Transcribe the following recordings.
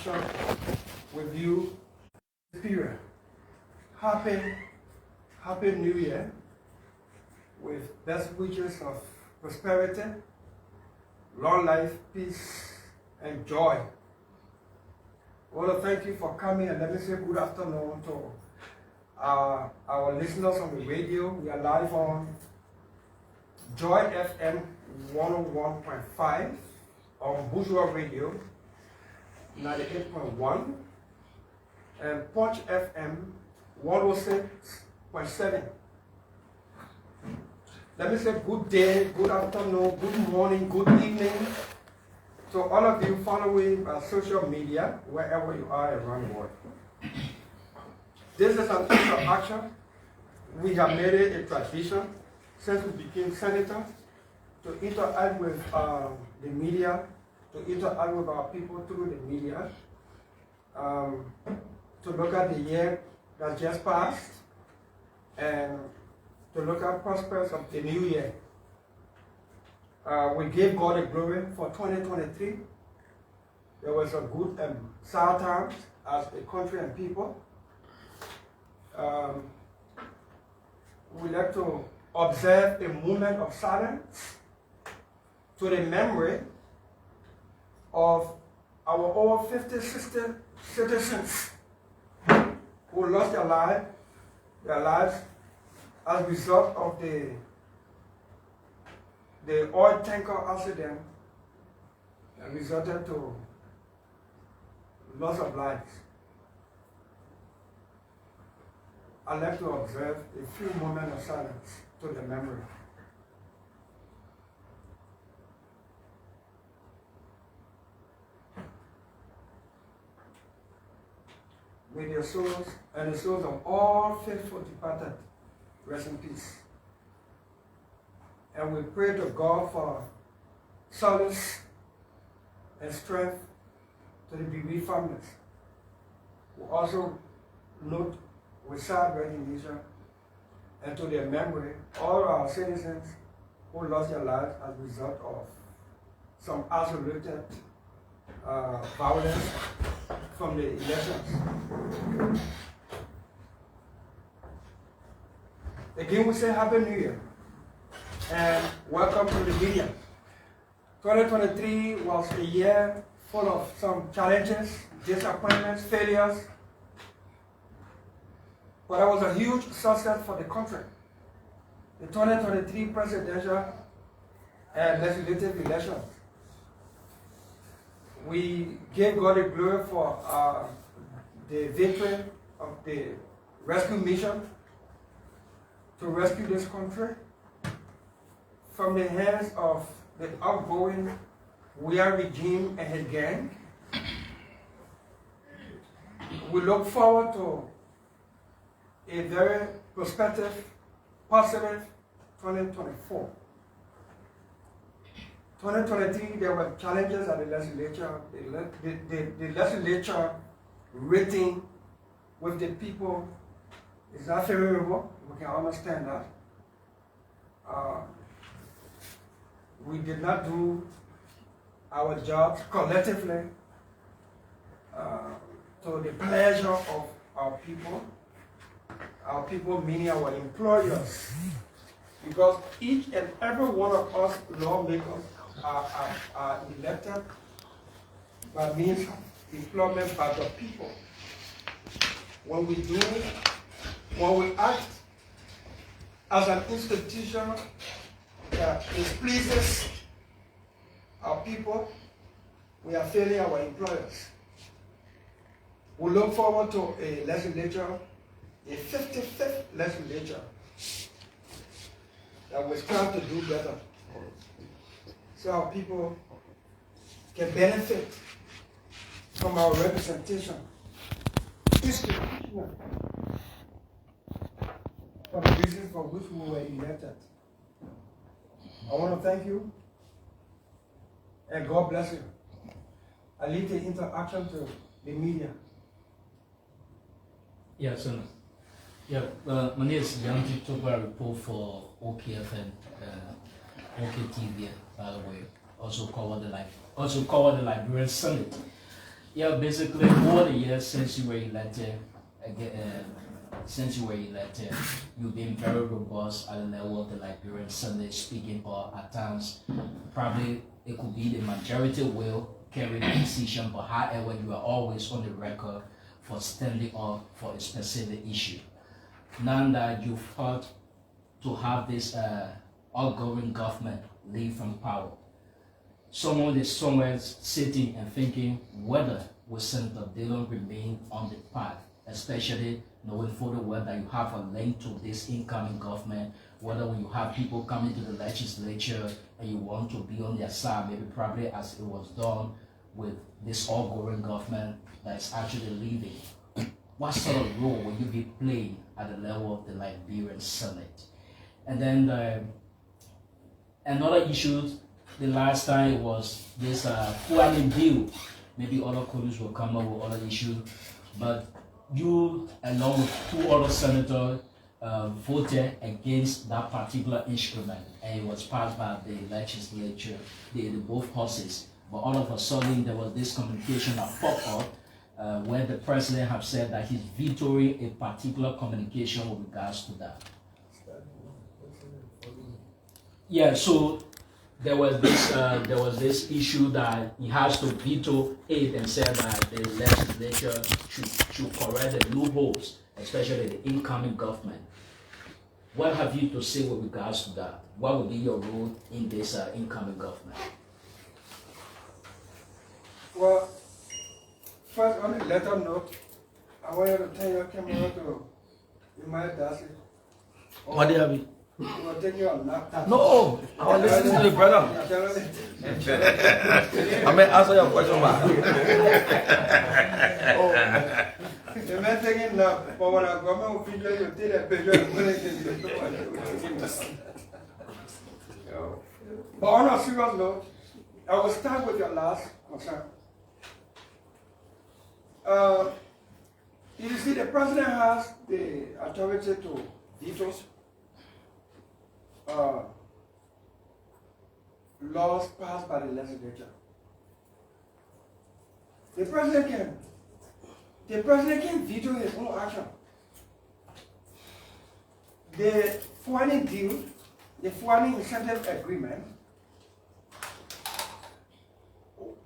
interaction with you this period. Happy New Year with best wishes of prosperity, long life, peace, and joy. I want to thank you for coming, and let me say good afternoon to our listeners on the radio. We are live on Joy FM 101.5, on Bourgeois Radio 98.1, and Punch FM 106.7. Let me say good day, good afternoon, good morning, good evening to all of you following social media wherever you are around the world. This is an interaction. We have made it a tradition since we became senators to interact with the media, to interact with our people through the media, to look at the year that just passed, and to look at prospects of the new year. We gave God the glory for 2023. There was a good and sad times as a country and people. We like to observe a moment of silence to the memory of our over 50, 60 citizens who lost their lives as a result of the oil tanker accident that resulted to loss of lives. I'd like to observe a few moments of silence to the memory. May their souls and the souls of all faithful departed rest in peace. And we pray to God for solace and strength to the bereaved families. We also note with sad recognition and to their memory all our citizens who lost their lives as a result of some isolated violence from the elections. Again, we say Happy New Year and welcome to the media. 2023 was a year full of some challenges, disappointments, failures, but it was a huge success for the country. The 2023 presidential and legislative elections. We gave God the glory for the victory of the rescue mission to rescue this country from the hands of the outgoing weird regime and his gang. We look forward to a very prospective, positive 2024. 2023, there were challenges at the legislature. The legislature rating with the people is not favorable. We can understand that. We did not do our jobs collectively to the pleasure of our people. Our people meaning our employers. Because each and every one of us lawmakers are elected by means of employment by the people. When we act as an institution that displeases our people, we are failing our employers. We look forward to a legislature, a 55th legislature, that will strive to do better, so our people can benefit from our representation institutional for the reasons for which we were elected. I want to thank you and God bless you. I leave the interaction to the media. Yes, sir. Yeah, my name is Young October report for OKFM, OKTV, by the way. Also cover the Liberian Summit. Yeah, basically, over the years since you were elected, you've been very robust at the level of the Liberian Senate, speaking or at times, probably it could be the majority will carry the decision, but however, you are always on the record for standing up for a specific issue. Now that you've fought to have this outgoing government leave from power, someone is somewhere sitting and thinking whether will Senator Dillon remain on the path, especially knowing fully well that you have a link to this incoming government, whether when you have people coming to the legislature and you want to be on their side, maybe probably as it was done with this outgoing government that is actually leaving. What sort of role will you be playing at the level of the Liberian Senate? And then another issue, the last time was this Fuani bill. Maybe other colleagues will come up with other issues, but you, along with two other senators, voted against that particular instrument, and it was passed by the legislature, the both houses. But all of a sudden, there was this communication that popped up where the president have said that he's vetoing a particular communication with regards to that. Yeah, so there was this issue that he has to veto it and said that the legislature should correct the loopholes, especially the incoming government. What have you to say with regards to that? What will be your role in this incoming government? Well, first on a letter note, I wanted to tell your camera to Abe Darius. What do you have? We'll take you on that. No, I was listening to you, brother. I may answer your question, man. The main thing is now, but when I go home, we will take a picture and put it in the But on a serious note, I will start with your last concern. You see, the president has the authority to veto laws passed by the legislature. The president can veto his own action. The Fuani deal, the Fuani incentive agreement,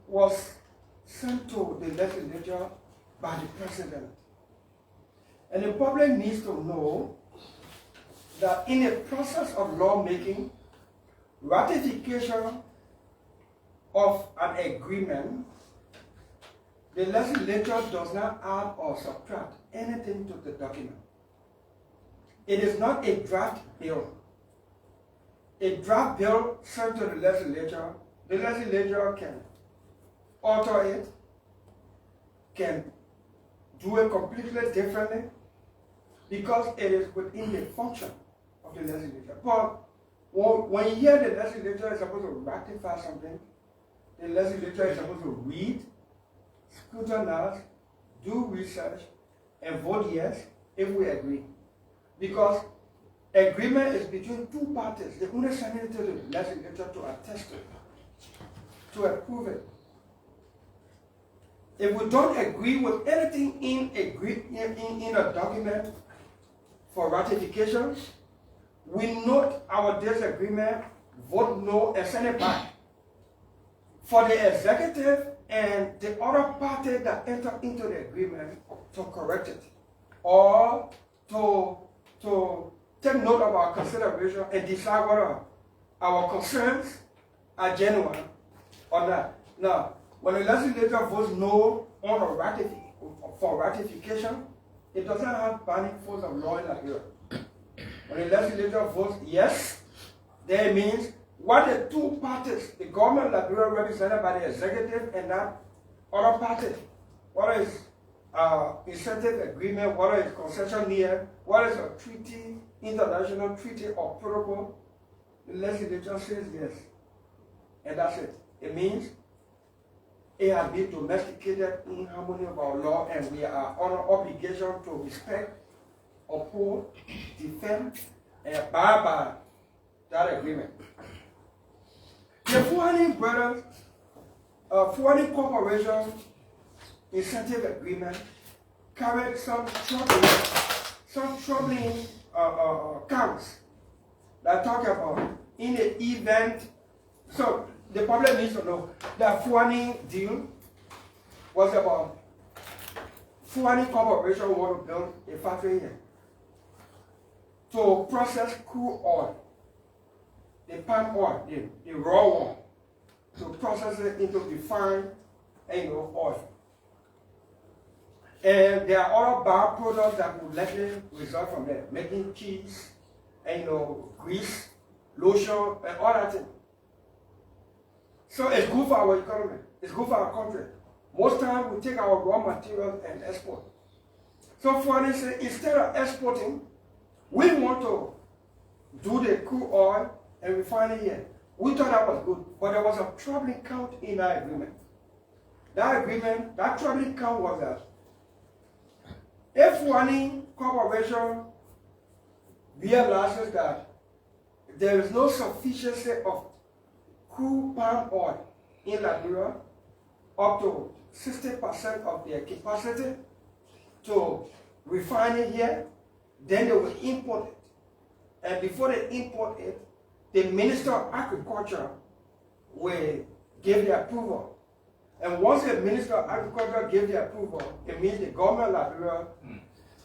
was sent to the legislature by the president. And the public needs to know that in the process of lawmaking, ratification of an agreement, the legislature does not add or subtract anything to the document. It is not a draft bill. A draft bill sent to the legislature can alter it, can do it completely differently, because it is within the function of the legislature. But when you hear the legislature is supposed to ratify something, the legislature is supposed to read, scrutinize, do research, and vote yes if we agree. Because agreement is between two parties. They only send it to the legislature to attest it, to approve it. If we don't agree with anything in a document for ratification, we note our disagreement, vote no, and send it back. For the executive and the other party that enter into the agreement to correct it, or to take note of our consideration and decide whether our concerns are genuine or not. Now, when the legislature votes no on for ratification, it doesn't have binding force of law in Liberia. When the legislature votes yes, that means what the two parties, the government of Liberia represented by the executive and that other party, what is incentive agreement, what is concession near, what is a treaty, international treaty or protocol, the legislature says yes. And that's it. It means it has been domesticated in harmony with our law, and we are on an obligation to respect, uphold, defend, and abide by that agreement. The Fuani brothers, Fuani Corporation incentive agreement carried some troubling counts that talk about in the event. So the public needs to know that Fuani deal was about Fuani Corporation want to build a factory here to process crude oil, the palm oil, the raw one, to process it into refined oil. And there are other byproducts that will likely result from that, making cheese, grease, lotion, and all that thing. So it's good for our economy. It's good for our country. Most times we take our raw materials and export. So for instance, instead of exporting, we want to do the crude oil and refine it here. We thought that was good, but there was a troubling count in that agreement. That troubling count was that if Fuani Corporation realizes that there is no sufficiency of crude palm oil in Liberia, up to 60% of their capacity to refine it here, then they will import it. And before they import it, the Minister of Agriculture will give the approval. And once the Minister of Agriculture gives the approval, it means the government of Liberia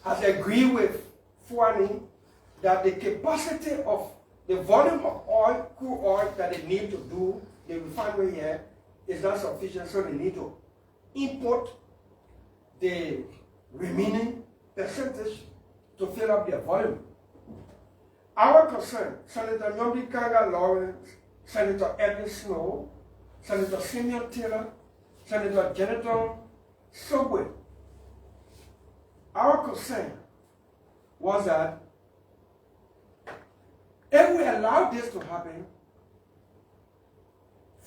has agreed with Fuani that the capacity of the volume of oil, crude oil that they need to do the refinery here is not sufficient, so they need to import the remaining percentage to fill up their volume. Our concern, Senator Nyomdi Kanga Lawrence, Senator Edwin Snow, Senator Simeon Taylor, Senator Jonathan Subway, our concern was that if we allow this to happen,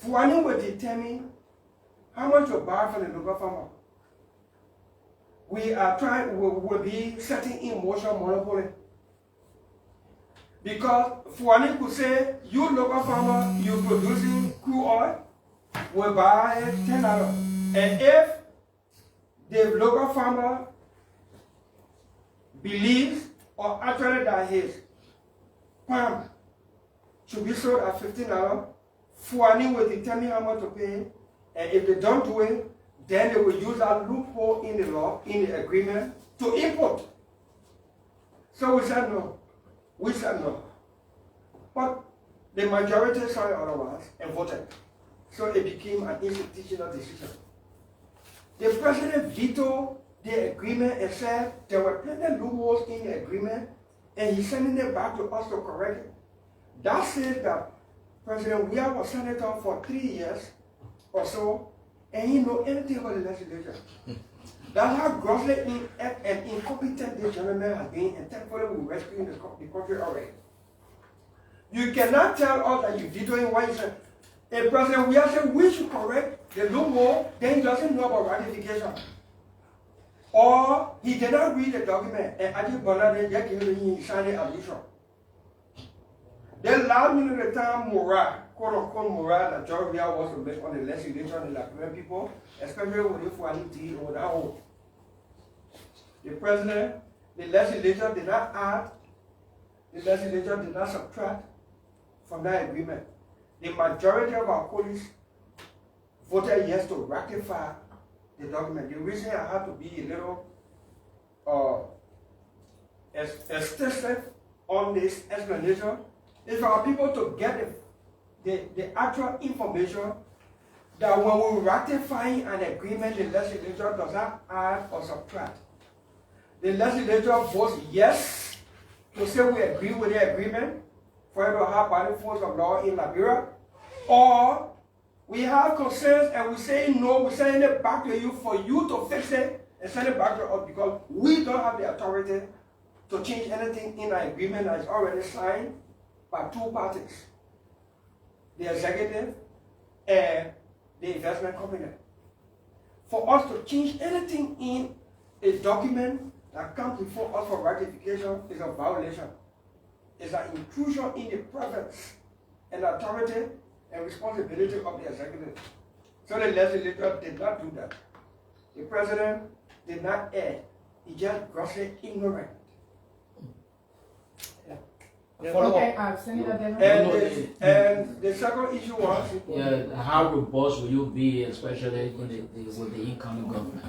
Fuani will determine how much to buy from the local farmer. We'll be setting in motion monopoly. Because Fuani could say, you local farmer, you producing crude oil, will buy $10. And if the local farmer believes or actually that his palm should be sold at $15, Fuani will determine how much to pay, and if they don't do it, then they will use that loophole in the law, in the agreement, to import. So we said no. We said no. But the majority saw it otherwise and voted. So it became an institutional decision. The president vetoed the agreement and said there were plenty of loopholes in the agreement, and he's sending it back to us to correct it. That says that President Weah was senator for 3 years or so, and he know anything about the legislature. That's how grossly and incompetent this gentleman has been, and thankfully we're rescuing the country already. You cannot tell us that you vetoing what you said. A President Weah said we should correct the loophole, then he doesn't know about ratification. Or he did not read the document, and Ajit Bonade just gave him signed it as usual. The last minute of the time, quote unquote, morale that George Weah wants to make on the legislature and the Liberian people, especially with the Fuani deal or that whole. The president, the legislature did not add, the legislature did not subtract from that agreement. The majority of our colleagues voted yes to ratify the document. The reason I have to be a little extensive on this explanation is for our people to get the actual information that when we ratify an agreement, the legislature does not add or subtract. The legislature votes yes to say we agree with the agreement for it to have binding force of law in Liberia, or we have concerns and we say no, we're sending it back to you for you to fix it and send it back to us because we don't have the authority to change anything in an agreement that is already signed by two parties, the executive and the investment company. For us to change anything in a document that comes before us for ratification is a violation. It's an intrusion in the province and authority and responsibility of the executive. So the legislature did not do that. the president did not add. He just grossly ignorant. Okay, Senator Dillon. And the second issue was how robust will you be, especially with the incoming government?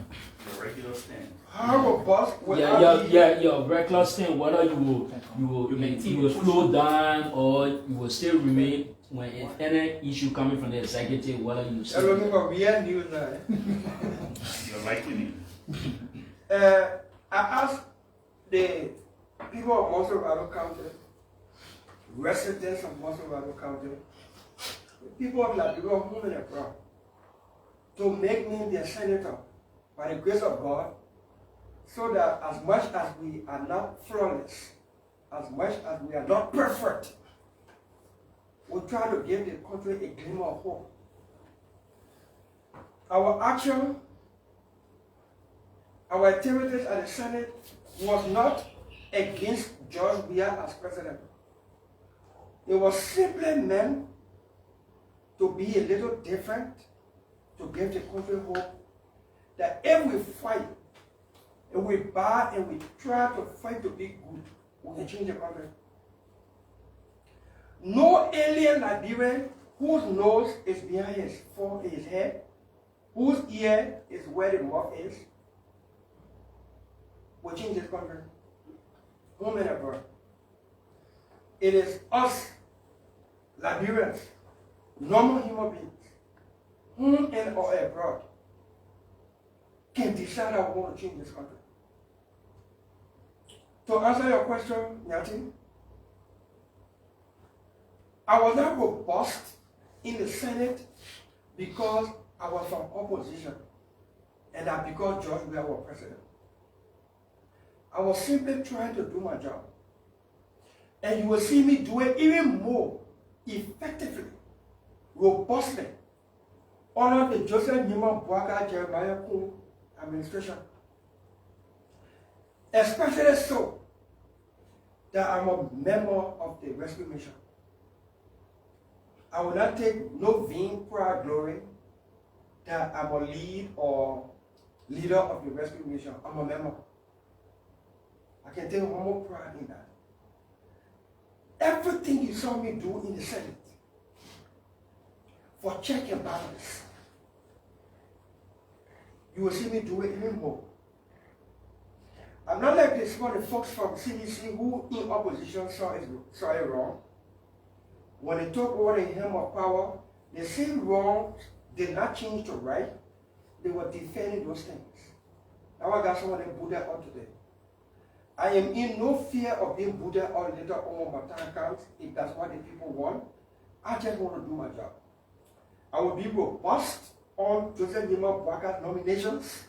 The regular stand. how robust will I be? Your reckless thing, whether you will slow down or you will still remain when if any issue coming from the executive, whether you I'm still. looking for real news now. You're likely. I asked the people of Monterey County, residents of Monterey County, the people of Liberia, home and abroad, to make me their senator by the grace of God, so that as much as we are not flawless, as much as we are not perfect, we try to give the country a glimmer of hope. Our action, our activities at the Senate was not against George Weah as president. It was simply meant to be a little different, to give the country hope that if we fight, if we bar and we try to fight to be good, we can change the country. No alien Liberian whose nose is behind his head, whose ear is where the mouth is, will change this country. Home and abroad. It is us, Liberians, normal human beings, home and or abroad, can decide how we want to change this country. To answer your question, Nyati, I was not robust in the Senate because I was from opposition and that because George Weah was president. I was simply trying to do my job. And you will see me do it even more effectively, robustly, under the Joseph Newman Boakai Jeremiah Kuhn administration. Especially so that I'm a member of the rescue mission. I will not take no vain pride glory that I'm a lead or leader of the rescue mission. I'm a member. I can take humble pride in that. Everything you saw me do in the Senate for check and balance, you will see me do it even more. I'm not like this one of the folks from CDC who in opposition saw it wrong. When they took over the helm of power, the same wrong did not change to right. They were defending those things. Now I got someone that Buddha out today. I am in no fear of being Buddha or later on my time counts if that's what the people want. I just want to do my job. I will be robust on Joseph Nima Boakai's nominations.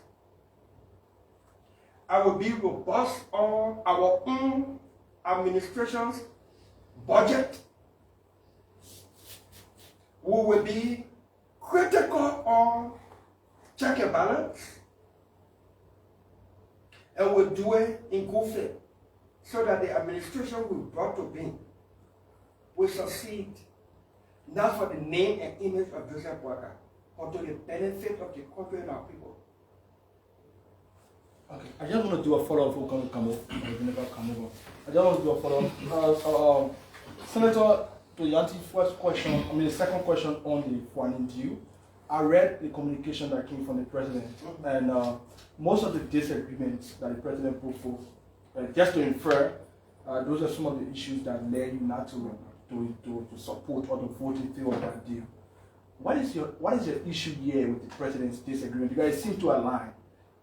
I will be robust on our own administration's budget. We will be critical on check and balance. And we'll do it in good faith so that the administration we brought to being will succeed, not for the name and image of Joseph Boakai, but to the benefit of the country and our people. Okay, I just want to do a follow-up before we come over. I just want to do a follow-up. Senator, to Yanti's first question, the second question on the foreign due, I read the communication that came from the president, and most of the disagreements that the president put forth, just to infer, those are some of the issues that led you not to support or to vote in favor of that deal. What is your issue here with the president's disagreement? You guys seem to align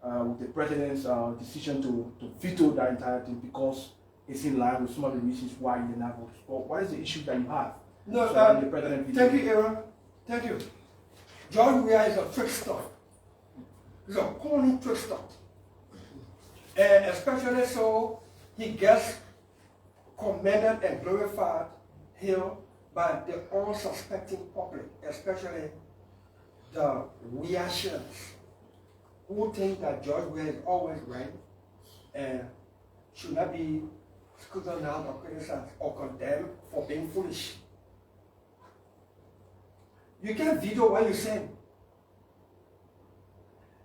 with the president's decision to veto that entire thing because it's in line with some of the reasons why you did not vote. But what is the issue that you have? No, the president thank you, Aaron. Thank you. George Weah is a trickster. He's a corny trickster. And especially so, he gets commended and glorified here by the unsuspecting public, especially the reactions, who think that George Weah is always right and should not be scrutinized or criticized or condemned for being foolish. You can't veto what you say.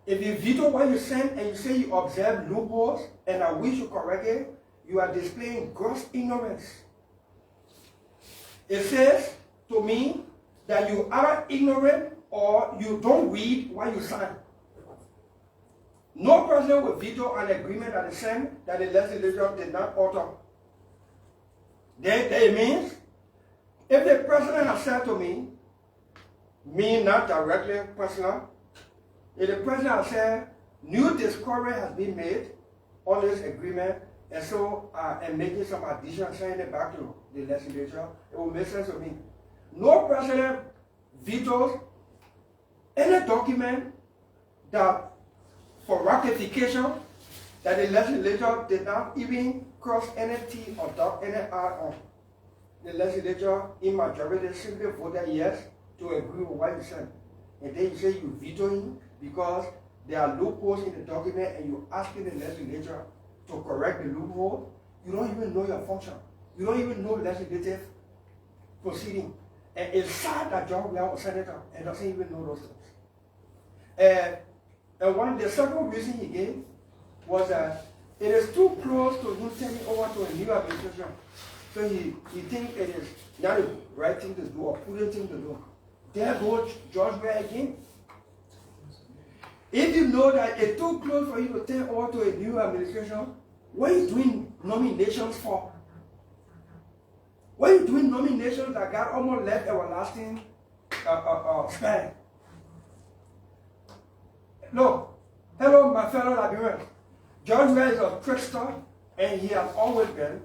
If you veto what you send and you say you observe loopholes and I wish you correct it, you are displaying gross ignorance. It says to me that you are ignorant or you don't read what you sign. No president will veto an agreement that is sent that the legislature did not alter. That means if the president has said to me not directly personal, if the president has said new discovery has been made on this agreement, and so I'm making some addition, sending it back to the legislature, it will make sense to me. No president vetoes any document that for ratification that the legislature did not even cross any T or dot any R on. The legislature in majority simply voted yes to agree with what you said. And then you say you vetoing because there are loopholes in the document and you're asking the legislature to correct the loophole. You don't even know your function. You don't even know legislative proceeding. And it's sad that John Brown was senator and doesn't even know those things. And one of the second reason he gave was that it is too close to him turning over to a new administration. So he thinks it is not the right thing to do or prudent thing to do. There goes George Weah again. If you know that it's too close for you to turn over to a new administration, what are you doing nominations for? What are you doing nominations that got almost left everlasting span? Look, hello my fellow Liberians. George Weah is a trickster and he has always been,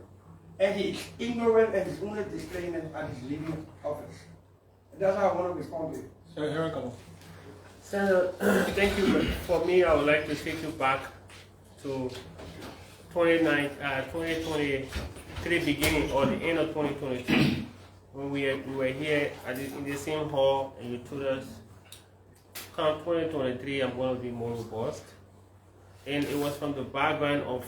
and he is ignorant and he's only displaying it at his leaving office. And that's how I want to respond to it. Here I come. Senator, thank you. For me, I would like to take you back to 2023 beginning or the end of 2022 when we were here in the same hall and you told us, come 2023, I'm going to be more robust. And it was from the background of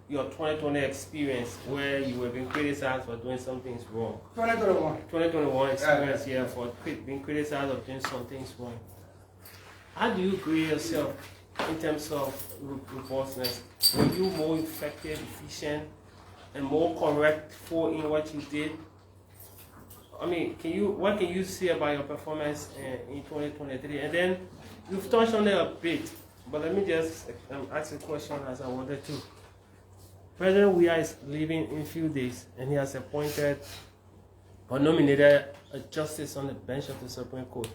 your 2020 experience where you were being criticized for doing some things wrong. 2021 experience, yeah, for being criticized of doing some things wrong. How do you grade yourself in terms of robustness? Were you more effective, efficient, and more correctful in what you did? I mean, what can you say about your performance in 2023? And then you've touched on it a bit, but let me just ask a question as I wanted to. President Weah is leaving in a few days, and he has appointed or nominated a justice on the bench of the Supreme Court.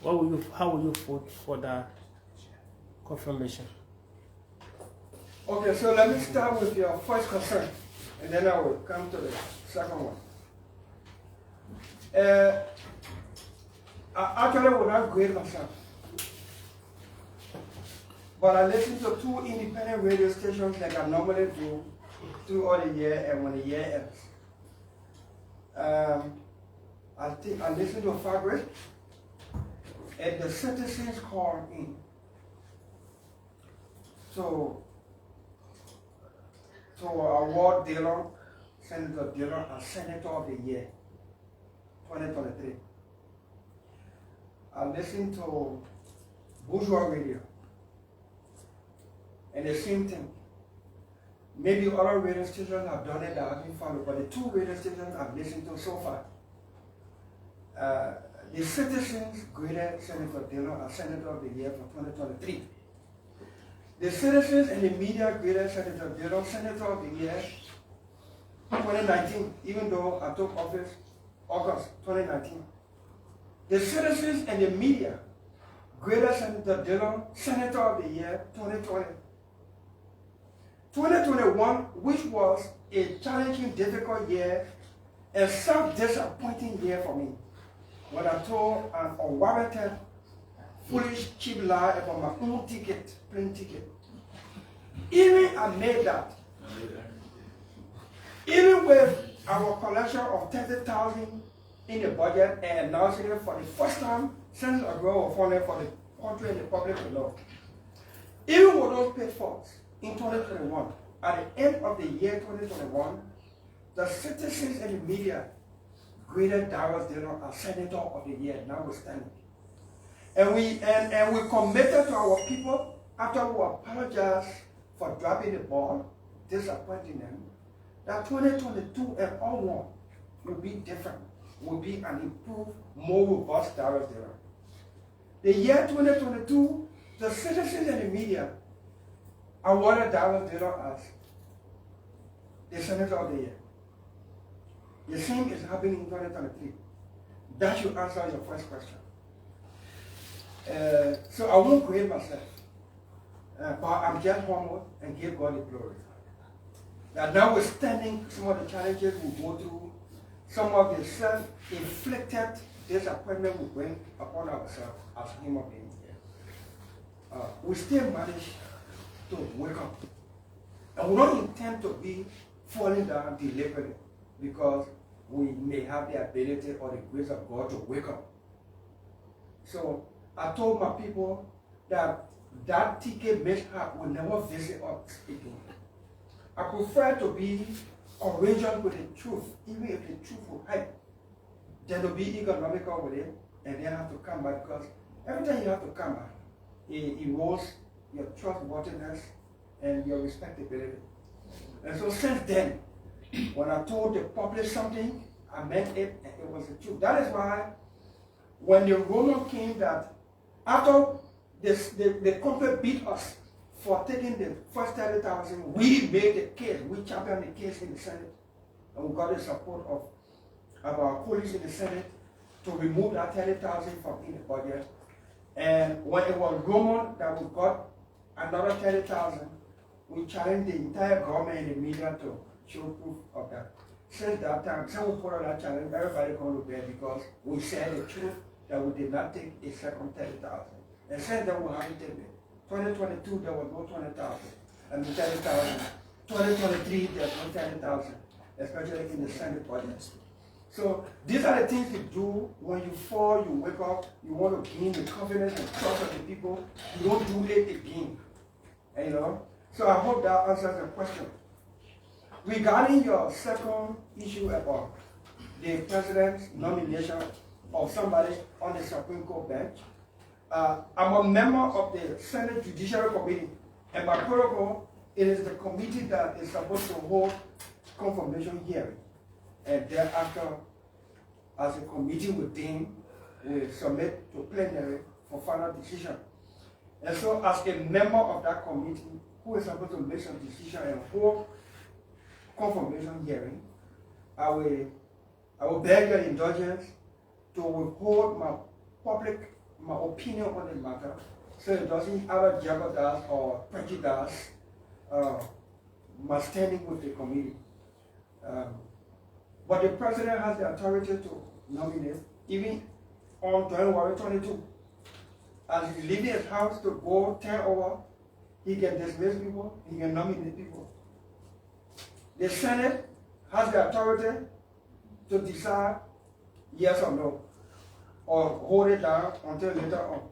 How will you vote for that confirmation? Okay, so let me start with your first concern, and then I will come to the second one. I actually will not grade myself, but I listen to 2 independent radio stations like I normally do throughout the year and when the year ends. I listen to Fabric and the citizens call in. So award Dillon, Senator Dillon, as Senator of the Year, 2023. I listen to Bourgeois Radio, and the same thing. Maybe other radio stations have done it that I haven't followed, but the 2 radio stations I've listened to so far, the citizens graded Senator Dillon as Senator of the Year for 2023. The citizens and the media graded Senator Dillon Senator of the Year 2019, even though I took office August 2019. The citizens and the media graded Senator Dillon Senator of the Year 2020. 2021, which was a challenging, difficult year, a self-disappointing year for me, when I told an unwarranted, foolish, cheap lie about my own ticket, plane ticket. Even I made that. Even with our collection of 30,000 in the budget and announcing it for the first time since a growth of funding for the country and the public below. Even with those pitfalls in 2021, at the end of the year 2021, the citizens and the media graded Darius Dillon as Senator of the Year, notwithstanding. And we committed to our people after we apologized for dropping the ball, disappointing them, that 2022 and onward will be different, will be an improved, more robust Darius Dillon. The year 2022, the citizens and the media awarded Darius Dillon as the Senator of the Year. The same is happening in 2023. That should answer your first question. So I won't create myself, but I'm just humble and give God the glory. That notwithstanding some of the challenges we go through, some of the self-inflicted disappointment we bring upon ourselves as human beings, we still manage to wake up. And we don't intend to be falling down deliberately because we may have the ability or the grace of God to wake up. So I told my people that ticket mishap will never visit us again. I prefer to be courageous with the truth, even if the truth will hurt, than to be economical with it and then have to come back, because every time you have to come back, it erodes your trustworthiness and your respectability. And so since then, when I told the public something, I meant it and it was the truth. That is why when the rumor came that after the company beat us for taking the first 30,000, we made the case, we championed the case in the Senate, and we got the support of our colleagues in the Senate to remove that 30,000 from in the budget. And when it was rumored that we got another 30,000, we challenged the entire government and the media to show proof of that. Since that time, since we put on that challenge, everybody come to bed because we said the truth that we did not take a second 30,000. And since then, we haven't taken it. 2022, there was no 20,000. And 30,000. 2023, there's no 30,000, especially in the Senate budget. So these are the things you do when you fall, you wake up, you want to gain the confidence and trust of the people. You don't do it again. And, you know? So I hope that answers the question. Regarding your second issue about the president's nomination of somebody on the Supreme Court bench, I'm a member of the Senate Judiciary Committee, and by protocol, it is the committee that is supposed to hold confirmation hearing. And thereafter, as a committee will deem, we submit to plenary for final decision. And so as a member of that committee, who is supposed to make some decision and hold confirmation hearing, I will beg your indulgence to withhold my opinion on the matter, so it doesn't either jeopardize or prejudice my standing with the committee. But the president has the authority to nominate, even on January 22. As he's leaving his house to go 10 over, he can dismiss people, he can nominate people. The Senate has the authority to decide yes or no, or hold it down until later on.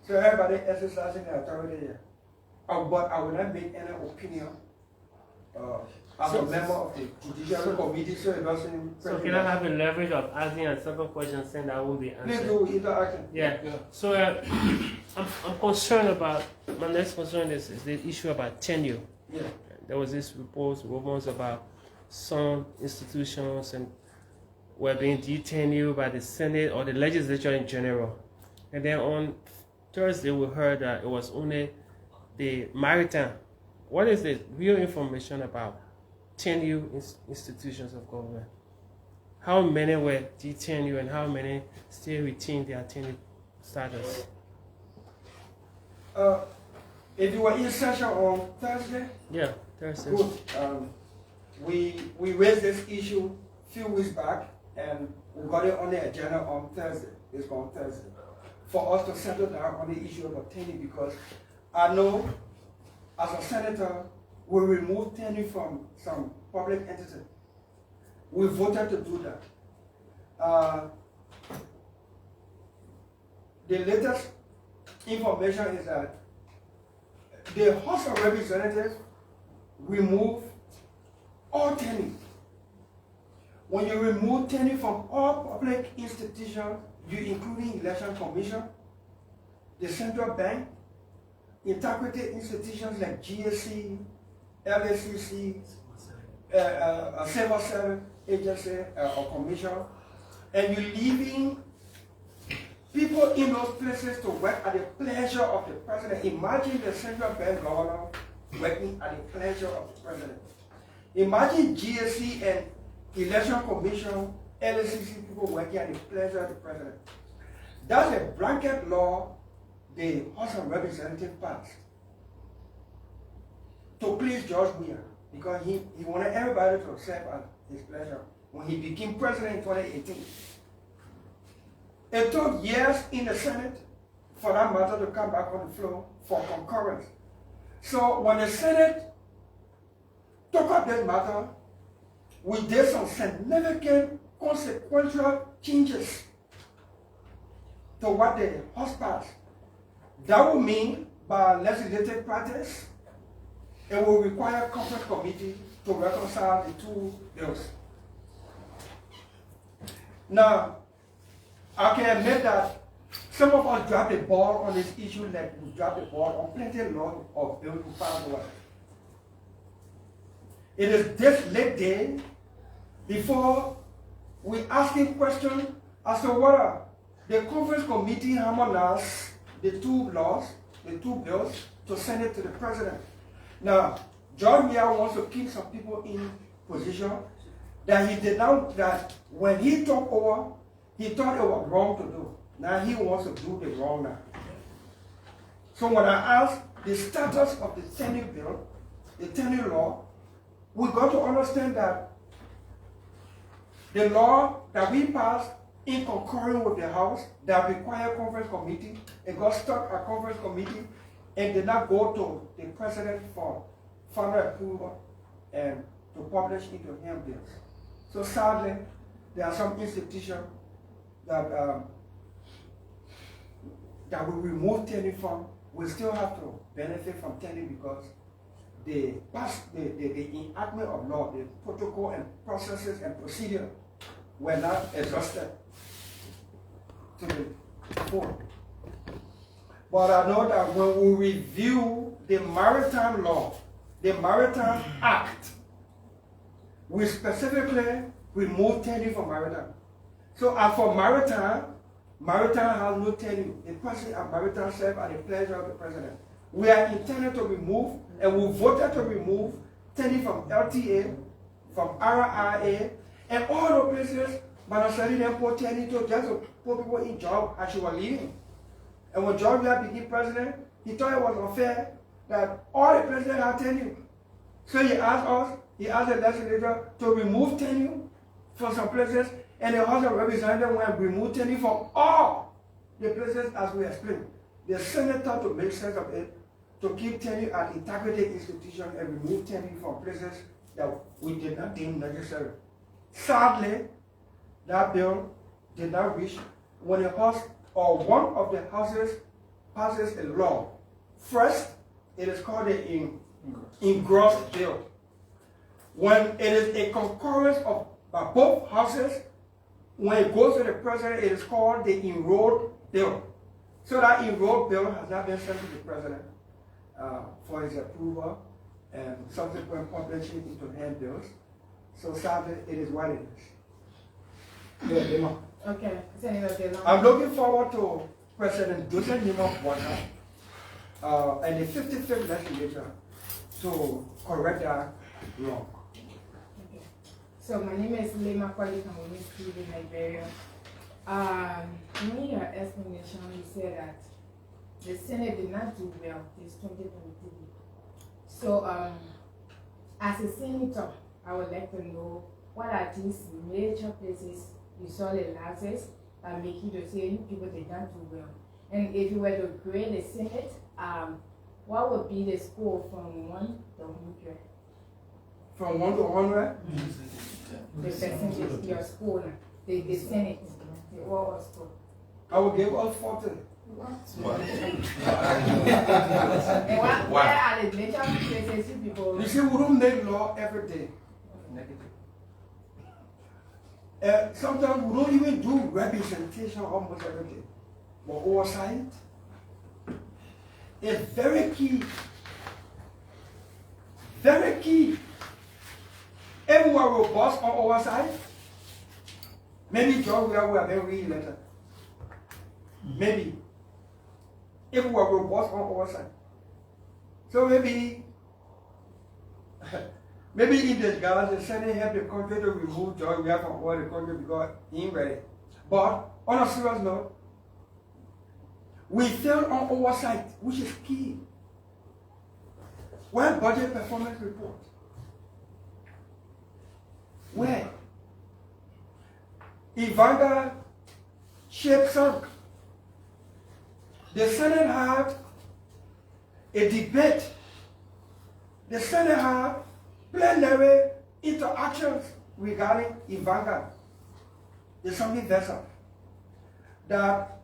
So everybody exercising the authority here. But I will not make any opinion as a member of the Judiciary Committee, so it doesn't... So can I have the leverage of asking a second question saying that will be answered? Please do interaction. Yeah. So I'm concerned about, my next concern is the issue about tenure. Yeah. There was this rumors about some institutions and were being detenured by the Senate or the legislature in general. And then on Thursday, we heard that it was only the maritime. What is the real information about tenure institutions of government? How many were detenured and how many still retain their tenure status? If you were in session on Thursday, Yeah, Thursday. good. We raised this issue a few weeks back, and we got it on the agenda on Thursday. It's on Thursday. For us to settle down on the issue of tenure, because I know as a senator, we remove tenure from some public entity. We voted to do that. The latest information is that the House of Representatives remove all tenure. When you remove tenure from all public institutions, you including election commission, the central bank, integrity institutions like GSC, LACC, a civil service agency or commission, and you're leaving people in those places to work at the pleasure of the president. Imagine the central bank governor working at the pleasure of the president. Imagine GSC and election commission, LACC people working at the pleasure of the president. That's a blanket law the House of Representatives passed to please George Weah, because he wanted everybody to serve at his pleasure when he became president in 2018. It took years in the Senate for that matter to come back on the floor for concurrence. So when the Senate took up this matter, we did some significant consequential changes to what the House passed. That would mean by legislative practice, it will require conference committee to reconcile the two bills. Now, I can admit that some of us dropped the ball on this issue, like we dropped the ball on plenty of law of bills to pass away. It is this late day before we asking questions as to whether the conference committee harmonized the two laws, the two bills, to send it to the president. Now, George Weah wants to keep some people in position that he did not, that when he took over, he thought it was wrong to do. Now he wants to do the wrong now. So when I asked the status of the Tenure bill, the Tenure law, we got to understand that the law that we passed in concurrence with the House that required conference committee, it got stuck at conference committee and did not go to the president for final approval and to publish into him bills. So sadly, there are some institutions that that will remove tenure from, we still have to benefit from tenure because the enactment of law, the protocol and processes and procedure were not exhausted to the full. But I know that when we review the Maritime Law, the Maritime Act, we specifically remove tenure from maritime. So as for maritime has no tenure. The president of maritime serves at the pleasure of the president. We are intended to remove, and we voted to remove tenure from LTA, from RIA, and all the places, but not selling them put tenure to just to put people in job as you were leaving. And when George Weah became president, he thought it was unfair that all the presidents had tenure. So he asked the legislature to remove tenure from some places, and the House of Representatives went and removed tenure from all the places as we explained. The Senate thought to make sense of it, to keep tenure at integrity institutions and remove tenure from places that we did not deem necessary. Sadly, that bill did not reach when the House or one of the houses passes a law. First, it is called the engrossed bill. When it is a concurrence of by both houses, when it goes to the president, it is called the enrolled bill. So that enrolled bill has not been sent to the president for his approval and subsequent publishing into handbills. So sadly, it is what it is. Yeah, Okay, Senator Dillon. I'm looking forward to President Joseph Nimo's workout and the 55th legislature to correct that wrong. Okay. So my name is Lema Kwali Kamomi Steve in Liberia. In your explanation, you said that the Senate did not do well this 2023. So as a senator, I would like to know what are these major places you saw the lapses that make you to say you people did not do well. And if you were to grade the Senate, what would be the score from 1 to 100? From 1 to 100? The percentage, your score, the Senate, the overall score. I will give us 40. And where are the major places you people? You see, we don't make law every day. Sometimes we don't even do representation almost every day. But oversight, is very key. Very key. If we are robust on our side, maybe John will have been re-elected. Maybe. If we are robust on our side. So maybe if the guys the Senate help the country to remove George Weah from all the country because he ain't ready. But on a serious note, we failed on oversight, which is key. Where budget performance report? Where? Ivanga ship sunk. The Senate had a debate. The Senate had plenary interactions regarding Ivanga, the zombie vessel, that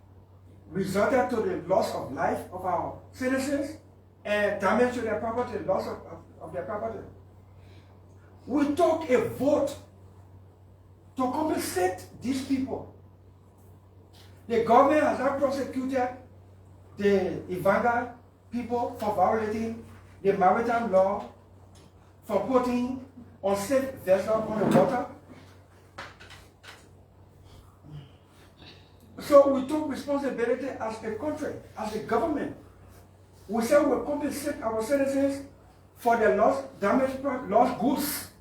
resulted to the loss of life of our citizens and damage to their property, loss of their property. We took a vote to compensate these people. The government has not prosecuted the Ivanga people for violating the maritime law, for putting unsafe vessels on the water. So we took responsibility as a country, as a government. We said we'll compensate our citizens for the lost, damaged, lost goods.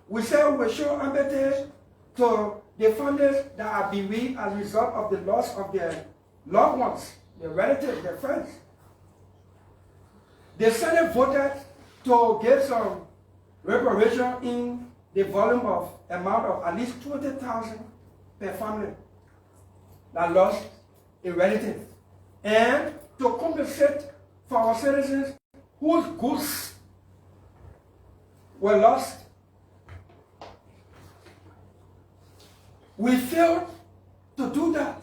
We said we'll show empathy to the families that are bereaved as a result of the loss of their loved ones, their relatives, their friends. The Senate voted to give some reparation in the volume of amount of at least 20,000 per family that lost a relative, and to compensate for our citizens whose goods were lost. We failed to do that.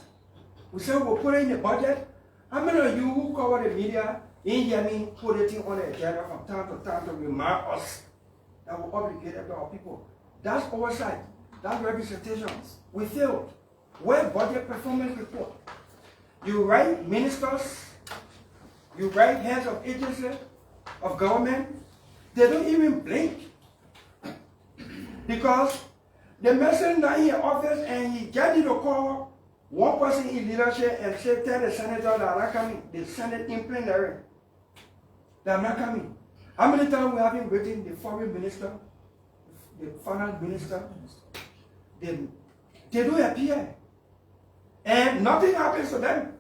We said we'll put it in the budget. How many of you who cover the media in Yemen put it on the agenda from time to time to remind us that we're obligated to our people? That's oversight. That's representation. We failed. Where budget performance report? You write ministers, you write heads of agencies, of government, they don't even blink. Because the messenger not in office and he get you to call one person in leadership and say, tell the senator that are not coming, the Senate in plenary, they are not coming. How many times we haven't written the foreign minister, the finance minister? They don't appear. And nothing happens to them.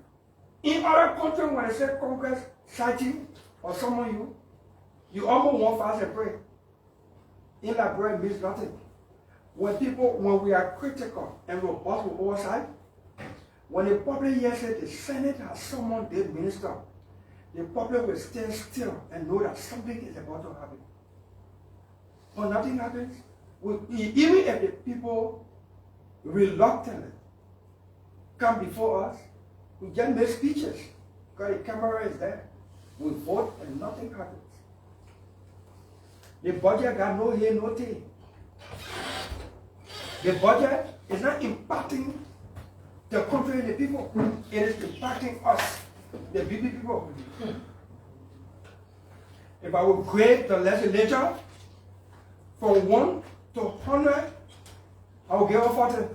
In other countries, when they say Congress citing or summon you almost want fast and pray. In Liberia, it means nothing. When we are critical and robust with oversight, when the public hears that the Senate has summoned the minister, the public will stand still and know that something is about to happen. But nothing happens. Even if the people reluctantly come before us, we just make speeches because the camera is there. We vote and nothing happens. The budget got no hair, no tail. The budget is not impacting the country and the people. It is impacting us, the big people. If I would grade the legislature from 1 to 100, I will give her 40.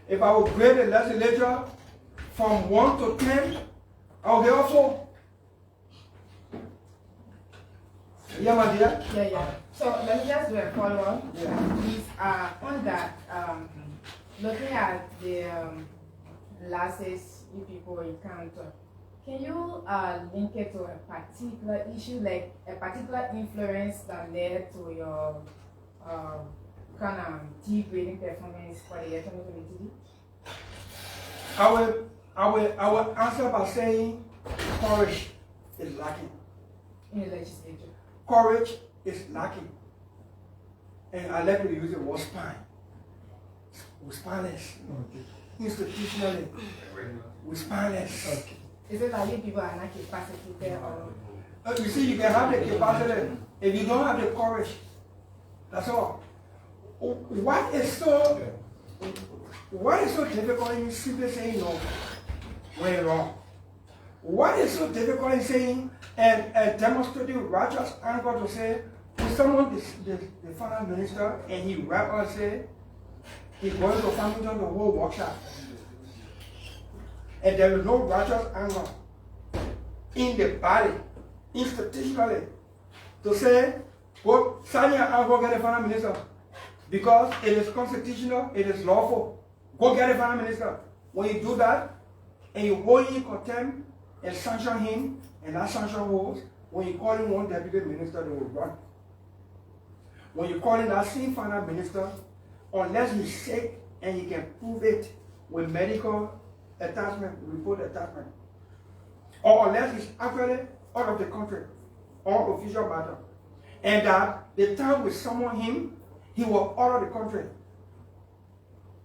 If I would grade the legislature from 1 to 10, I will give her 4. Yeah, my dear? Yeah. So let me just do a follow-up. Yeah. Is on that, looking at the losses you people encounter, can you link it to a particular issue, like a particular influence that led to your kind of degrading performance for the year 2023? I will answer by saying courage is lacking. In the legislature. Courage is lacking. And I like to use the word spine. We're spineless. Institutionally, we're spineless. Okay. Is it like you people are not capacitated or? You see, you can have the capacity if you don't have the courage. That's all. What is so difficult in simply saying no when you're wrong? What is so difficult in saying and demonstrating righteous anger to say, if someone is the finance minister and he rap and say, he's going to Farmington to hold workshop, and there is no righteous anger in the body, institutionally, to say, go sign your and go get a finance minister, because it is constitutional, it is lawful. Go get a finance minister. When you do that, and you hold him in contempt and sanction him, and that sanction holds, when you call him one deputy minister, they will run. When you call in that same finance minister, unless he's sick and he can prove it with medical attachment, report attachment, or unless he's actually out of the country on official matter, and that the time we summon him, he was out of the country.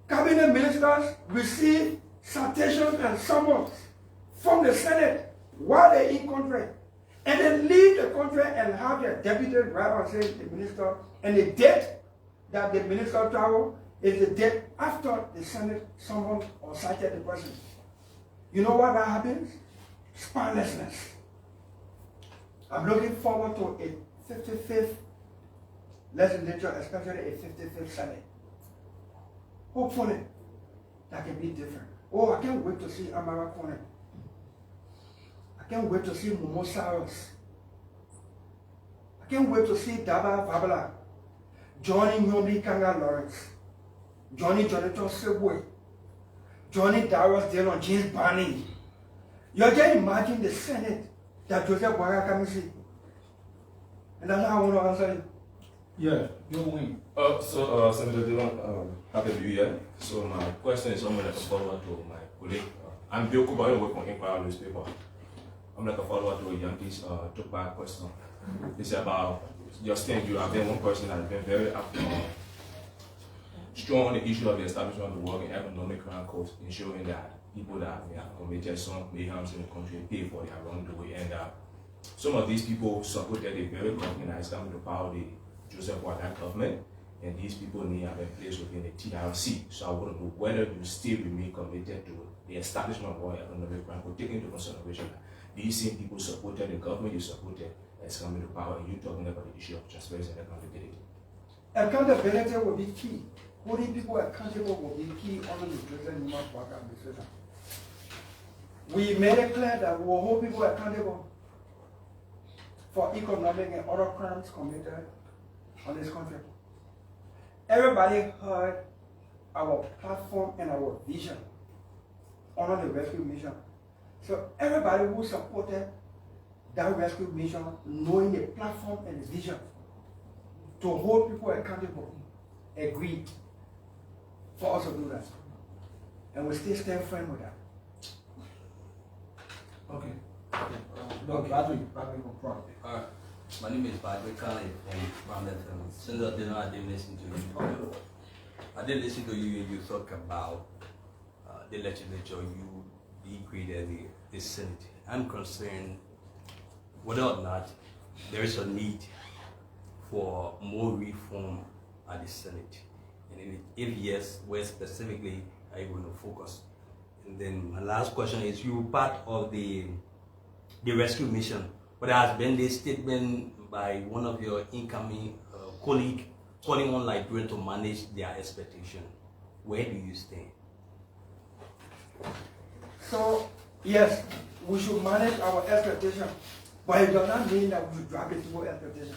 Cabinet ministers receive citations and summons from the Senate while they're in country, and they leave the country and have their deputy write and say the minister, and the date that the minister travel is the date after the Senate summoned or cited the person. You know why that happens? Spinelessness. I'm looking forward to a 55th legislature, especially a 55th Senate. Hopefully, that can be different. Oh, I can't wait to see Amara Kone. I can't wait to see Momo Cyrus. I can't wait to see Daba Babala, Johnny Nyomi Kanga Lawrence, Johnny Jonathan Sebwe, Johnny Darius Dillon, James Barney. You can imagine the Senate that Joseph Boaga can see. And that's how I want to answer it. Yeah, you win. Senator Dillon, happy New Year. So my question is somewhat like a follow-up to my colleague. I'm Bill Kuba, I work for Empire newspaper. I'm like a follow-up to Yankees took back question. It's about your stand. You have been one person that has been very strong on the issue of the establishment of the World Economic Crime Court, ensuring that people that have committed some mayhems in the country pay for their wrongdoing. And some of these people supported a very organized coming to power the Joseph Boaga government, and these people need to have a place within the TRC. So I want to know whether you still remain committed to the establishment of World Economic Crime Court, taking into consideration that these same people supported the government you supported as coming to power, and you talking about the issue of transparency and accountability. Accountability will be key. Holding people accountable will be key under the President Newman's Boaga administration. We made it clear that we will hold people accountable for economic and other crimes committed on this country. Everybody heard our platform and our vision on the rescue mission. So everybody who supported that rescue mission, knowing the platform and the vision to hold people accountable, agreed for us to do that. And we still stand firm with that. Okay. Badri from front. My name is Badri Kali from Brampton. Senator Dillon, I didn't listen to you. I did listen to you and you talk about the legislature you created the Senate. I'm concerned whether or not there is a need for more reform at the Senate. And if yes, where specifically are you going to focus? And then my last question is, you were part of the rescue mission, but there has been this statement by one of your incoming colleagues calling on Liberia to manage their expectation. Where do you stand? So, yes, we should manage our expectation, but it does not mean that we should drop the people expectation.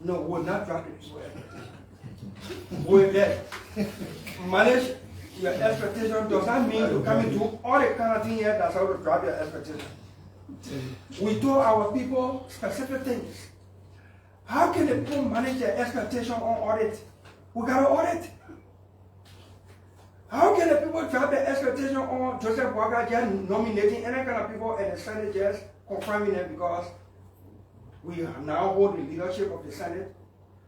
No, we will not drop the people expectation. We will manage your expectation does not mean you come and do all the kind of things here that's how to drop your expectation. We told our people specific things. How can the people manage their expectation on audit? We got to audit. How can the people drop their expectation on Joseph Boaga just nominating any kind of people and the Senate just confirming them because we now hold the leadership of the Senate?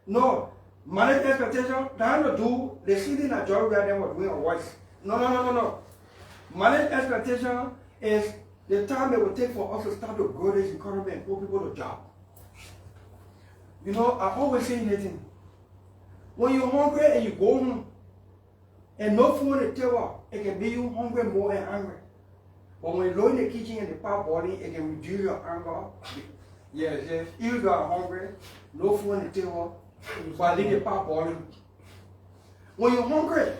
No. Manage expectation, that has to do the sitting majority where they were doing a voice. No. Manage expectation is the time it will take for us to start to grow this economy and put people to job. You know, I always say anything. When you're hungry and you go home and no food on the table, it can make you hungry more and angry. But when you go in the kitchen and the pot boiling, it can reduce your anger. Yes, yes. If you are hungry, no food on the table, but leave the pot boiling. When you're hungry,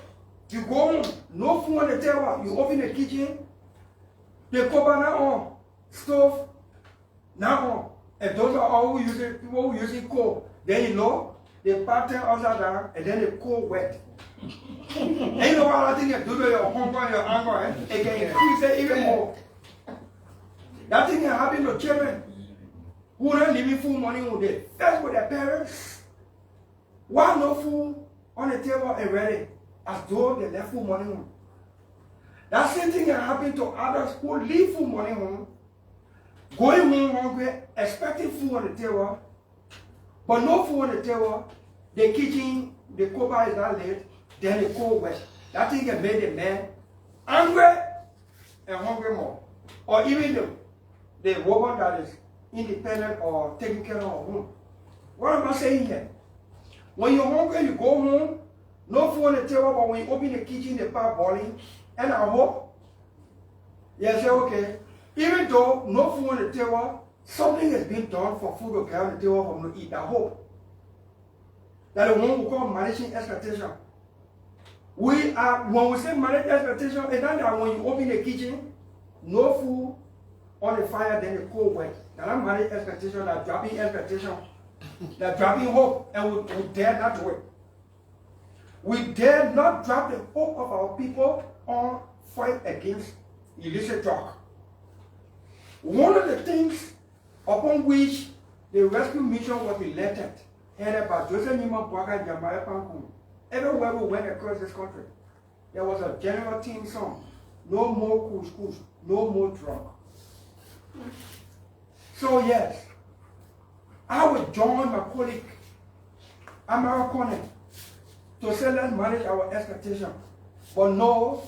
you go home, no food on the table, you open the kitchen, the copper now on, stove now on. And those are all people who using coal. Then you know, they pot turn upside down and then the coal wet. And you know what I think you do to your hunger and your anger, it can increase it even more. That thing can happen to children who don't leave food money when they first with their parents. Why no food on the table and ready? As though they left food money home. That same thing can happen to others who leave food money home, going home hungry, expecting food on the table, but no food on the table, the kitchen, the copper is not lit, then the coal wet. That thing can make the man angry and hungry more. Or even the woman that is independent or taking care of her home. What am I saying here? When you're hungry, you go home, no food on the table, but when you open the kitchen, the pot boiling, and I hope, you say, okay, even though no food on the table, something has been done for food to get on the table for them to eat. I hope that the one we call managing expectation. When we say manage expectation, it's not that when you open the kitchen, no food on the fire, then the coal wet. That manage expectation, that dropping expectation, that dropping hope, and we dare not do it. We dare not drop the hope of our people on fight against illicit drug. One of the things upon which the rescue mission was elected, headed by Joseph Nima Bwaka and Jamaica Pankun, everywhere we went across this country, there was a general team song, no more couscous, no more drug. So yes, I would join my colleague, American, to say let's manage our expectation. But no,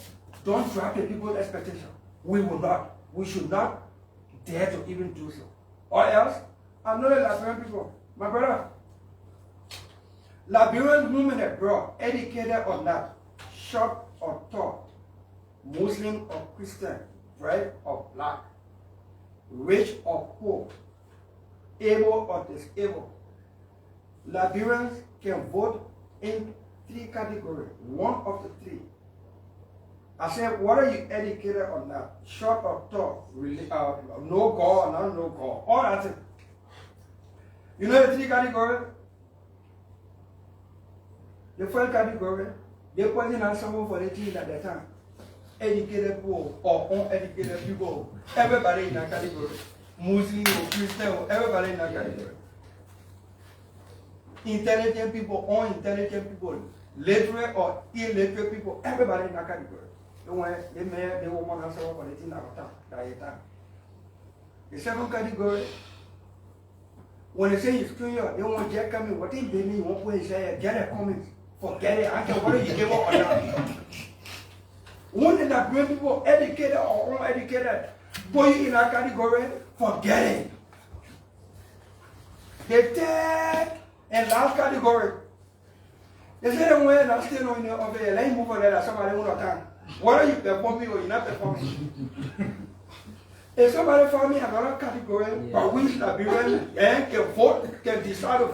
don't drop the people's expectation. We will not. We should not dare to even do so. Or else, I know the Liberian people. My brother, Liberian women and bro, educated or not, short or tall, Muslim or Christian, white or black, rich or poor, able or disabled, Liberians can vote in 3 categories, one of the 3. I said, whether you educated or not, short or tall, no God or not no God, all that thing. You know the 3 categories? The first category, they wasn't have someone for the team at that time. Educated people or uneducated people, everybody in that category. Muslim or Christian or everybody in that category. Intelligent people, unintelligent people, literate or illiterate people, everybody in that category. They may, they will want to have for the team at that time. The second category, when they say it's clear, they want to get coming, what they mean, you won't put it, say, get a comment, forget it, I don't care whether you give up or not. One that bring people educated or uneducated, put you in that category, forget it. The third and last category, they say the way that still in the office, let me move on there, somebody won't time. Whether you performing or you're not performing. If somebody found me another category by which Liberian can vote, can decide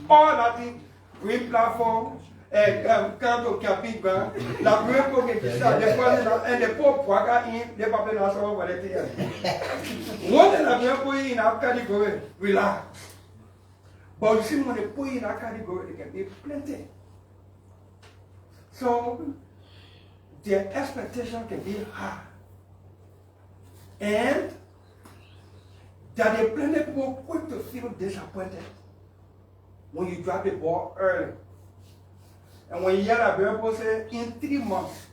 all that thing, green platform, council campaign grant, Liberian people can decide the president and the poor Bwaka in, they probably not someone for the thing. Once the Liberian put in our category, relax. But you see, when they put in our category, they can be plenty. So, their expectation can be high. And that the plenty people quick to feel disappointed when you drop the ball early. And when you hear that people say, in 3 months,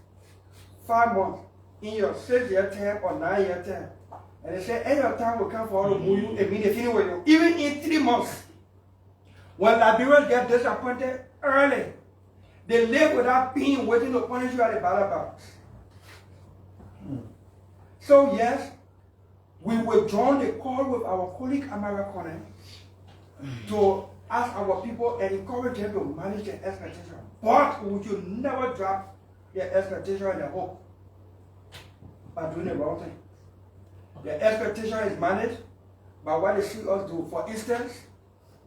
5 months, in your 6-year term or 9-year term, and they say, your time will come for all to move you, it means they finish with you. Even in 3 months, when Liberians get disappointed early, they live without being waiting to punish you at the ballot box. So yes, we withdrawn the call with our colleague American to ask our people and encourage them to manage their expectation. But we should never drop their expectation and their hope by doing the wrong thing. The expectation is managed by what they see us do. For instance,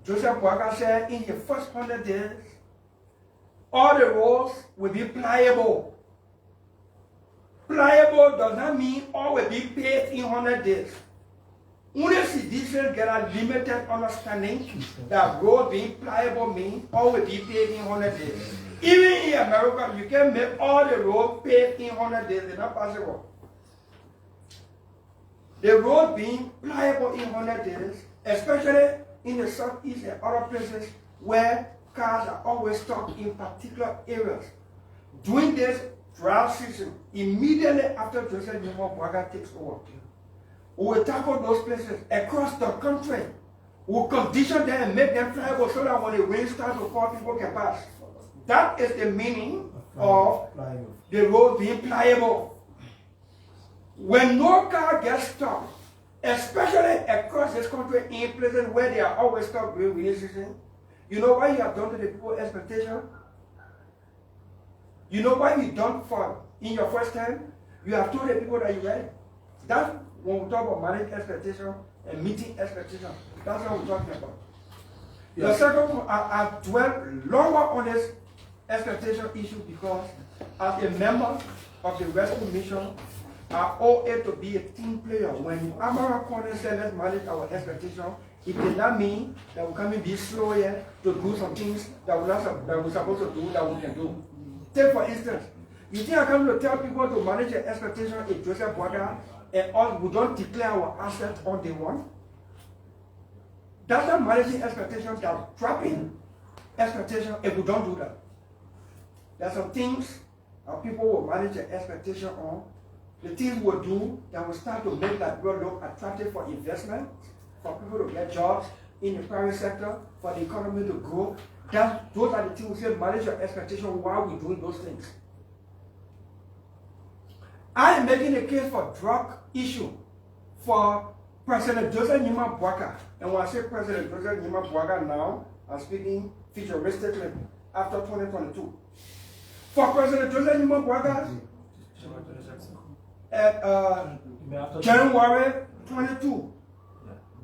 Joseph Boakai said in the first 100 days, all the roads will be pliable. Pliable does not mean all will be paved in 100 days. Only citizens get a limited understanding that road being pliable means all will be paved in 100 days. Even in America, you can make all the roads paved in 100 days. It's not possible. The road being pliable in 100 days, especially in the southeast and other places where cars are always stuck in particular areas. During this drought season, immediately after Joseph Nimo Boakai takes over, we will tackle those places across the country. We will condition them and make them pliable so that when the rain starts to fall, people can pass. That is the meaning of the road being pliable. When no car gets stuck, especially across this country in places where they are always stuck during rainy season, you know what you have done to the people's expectation? You know what you done for in your first time? You have told the people that you're ready. That's when we talk about managing expectation and meeting expectation. That's what we're talking about. Yes. The second one, I dwell longer on this expectation issue because as a member of the rescue mission, I owe it to be a team player. When Amara Corner said let's manage our expectation, it did not mean that we can be slow here to do some things that we're supposed to do that we can do. Take for instance, you think I come to tell people to manage their expectation in Joseph Boakai and all, we don't declare our assets on day one? That's not managing expectation, that's dropping expectation if we don't do that. There are some things that people will manage their expectation on. The things we'll do that will start to make that world look attractive for investment, for people to get jobs in the private sector, for the economy to grow. Those are the things we say manage your expectation while we're doing those things. I am making a case for drug issue for President Joseph Nimo Boakai. And when I say President Joseph Nimo Boakai now, I'm speaking futuristically after 2022. For President Joseph Nimo Boakai, at January 22,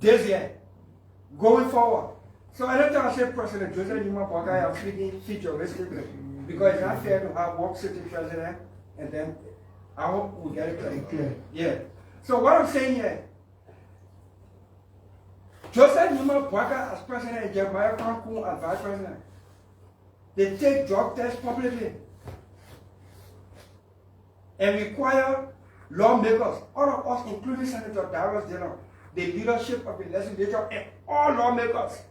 this year, going forward. So anytime I say President Joseph Nimo Boakai, I'm speaking futuristically because it's not fair to have one sitting president and then I hope we get it clear. Yeah. So what I'm saying here, Joseph Nimo Boakai as president and Jeremiah Kwankun as vice president, they take drug tests publicly and require lawmakers, all of us, including Senator Darius Dillon, the leadership of the legislature, and all lawmakers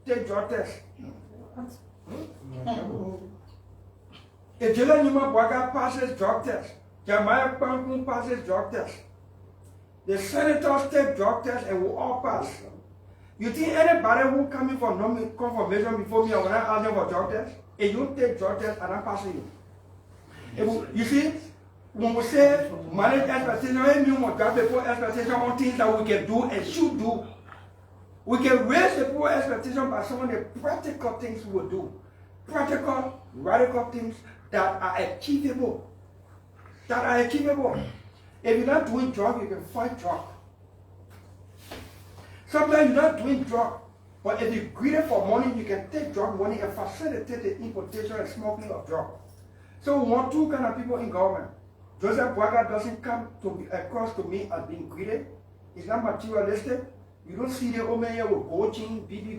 take drug tests. If Joseph Nimo Boakai passes drug tests, Jeremiah Kwankun passes drug tests, the senators take drug tests and we all pass. You think anybody who coming for confirmation before me, I will not ask them for drug tests? If you take drug tests, I'm not passing you. You see, when we say manage expectation, it means we got people expectation on things that we can do and should do. We can raise the people expectation by some of the practical things we will do. Practical, radical things that are achievable. That are achievable. If you're not doing drug, you can fight drug. Sometimes you're not doing drug, but if you're greedy for money, you can take drug money and facilitate the importation and smuggling of drug. So we want two kind of people in government. Joseph Boakai doesn't come across to me as being greedy. It's not materialistic. You don't see the old man here with gold chain, BB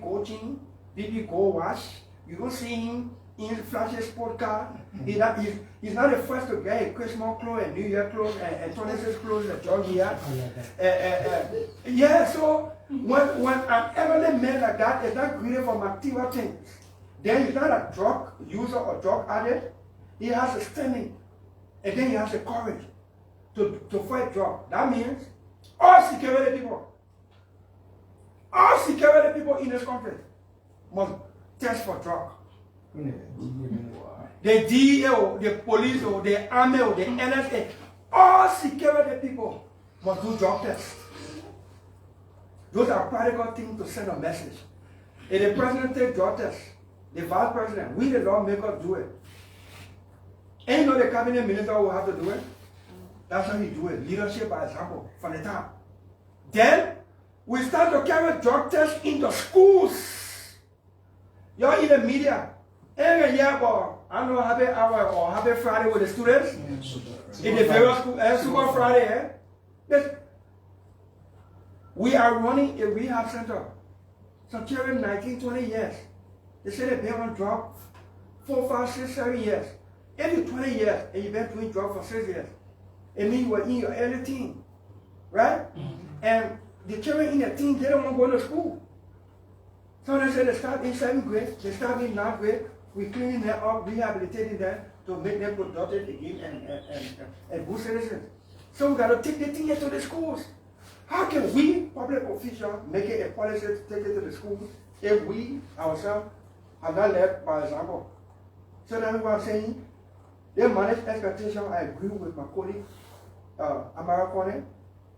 gold watch. You don't see him in flashy sport car. He's not the first to get a Christmas clothes and New Year clothes and 26 clothes that John here. Yeah, so when an elderly man like that is not greedy for material things, then he's not a drug user or drug addict. He has a standing. And then he has the courage to fight drug. That means all security people in this country must test for drug. The DEA, the police, the army, the NSA, all security people must do drug tests. Those are practical things to send a message. If the president takes drug tests, the vice president, we the lawmakers do it. And you know the cabinet minister will have to do it. That's how he do it. Leadership by example from the top. Then we start to carry drug tests into schools. Y'all in the media, every year, I know happy hour or happy Friday with the students in the various schools, Super Friday. We are running a rehab center. Some children 19, 20 years. They say they've been on drugs 4, 5, 6, 7 years. If you're 20 years and you've been doing drugs for 6 years, it means you are in your early teen, right? And the children in their teens, they don't want to go to school. So they say they start in 7th grade, they start in 9th grade, we cleaning them up, rehabilitating them to make them productive again and good citizens. So we got to take the thing into the schools. How can we, public officials, make it a policy to take it to the schools if we ourselves are not led by example? So that's what I'm saying. They manage expectation. I agree with my colleague, American,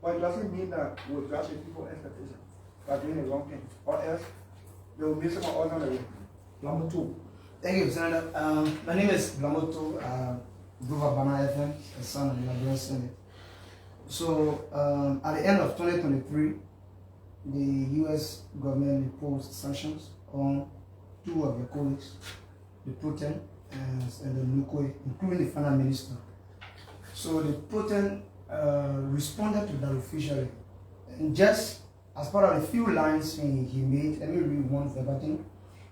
but it doesn't mean that we'll grasp the people's expectation by doing the wrong thing, or else they will miss some other way. Blamoto. Thank you, Senator. My name is Blamoto Bana FM, a son of the Liberian Senate. So, at the end of 2023, the U.S. government imposed sanctions on 2 of their colleagues, the Proton and the Nukwe, including the finance minister. So the Proton responded to that officially. And just as part of the few lines he made, let me read one verbatim.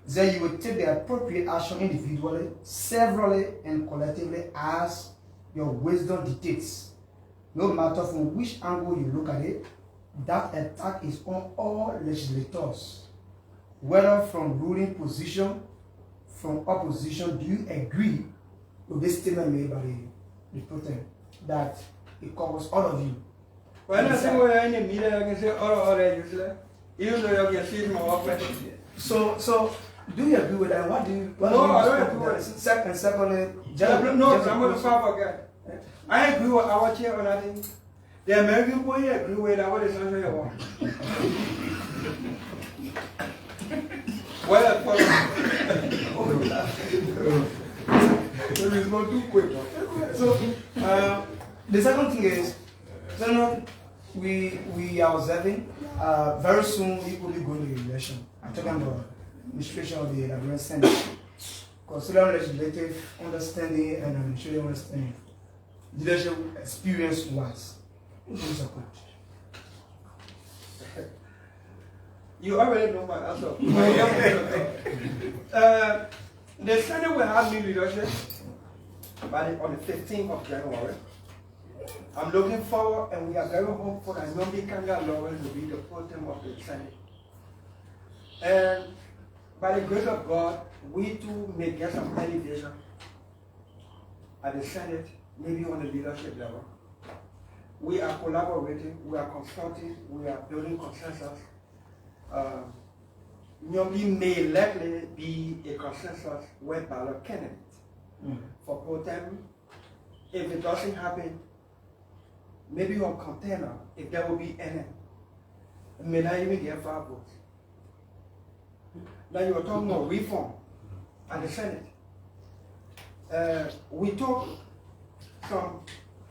He said, "You will take the appropriate action individually, severally, and collectively as your wisdom dictates. No matter from which angle you look at it, that attack is on all legislators. Whether from ruling position, from opposition, do you agree with this statement made by the Proton that it covers all of you?" When I say we're in the media, I can say all useless. Even though you can see my office. So do you agree with that? What do you? No, I don't agree with it. And secondly, I'm going to stop again. I agree with our chair on that thing. The American boy agree with that. What is under your wall? Well, so it's not too quick. So the second thing is, we are observing very soon we will be going to the election. I'm talking about administration of the Liberian Senate. Considering legislative understanding and administrative understanding, leadership experience wise, who's a coach? You already know my answer. The Senate will have new leadership on the 15th of January. I'm looking forward, and we are very hopeful that Nyombi Kanga Lawrence will be the pro-tem of the Senate. And by the grace of God, we too may get some elevation at the Senate, maybe on the leadership level. We are collaborating, we are consulting, we are building consensus. Nyombi may likely be a consensus with ballot candidate for pro-tem. If it doesn't happen, maybe on container, if there will be any, it may not even get 5 votes. Now you are talking about reform at the Senate. We took some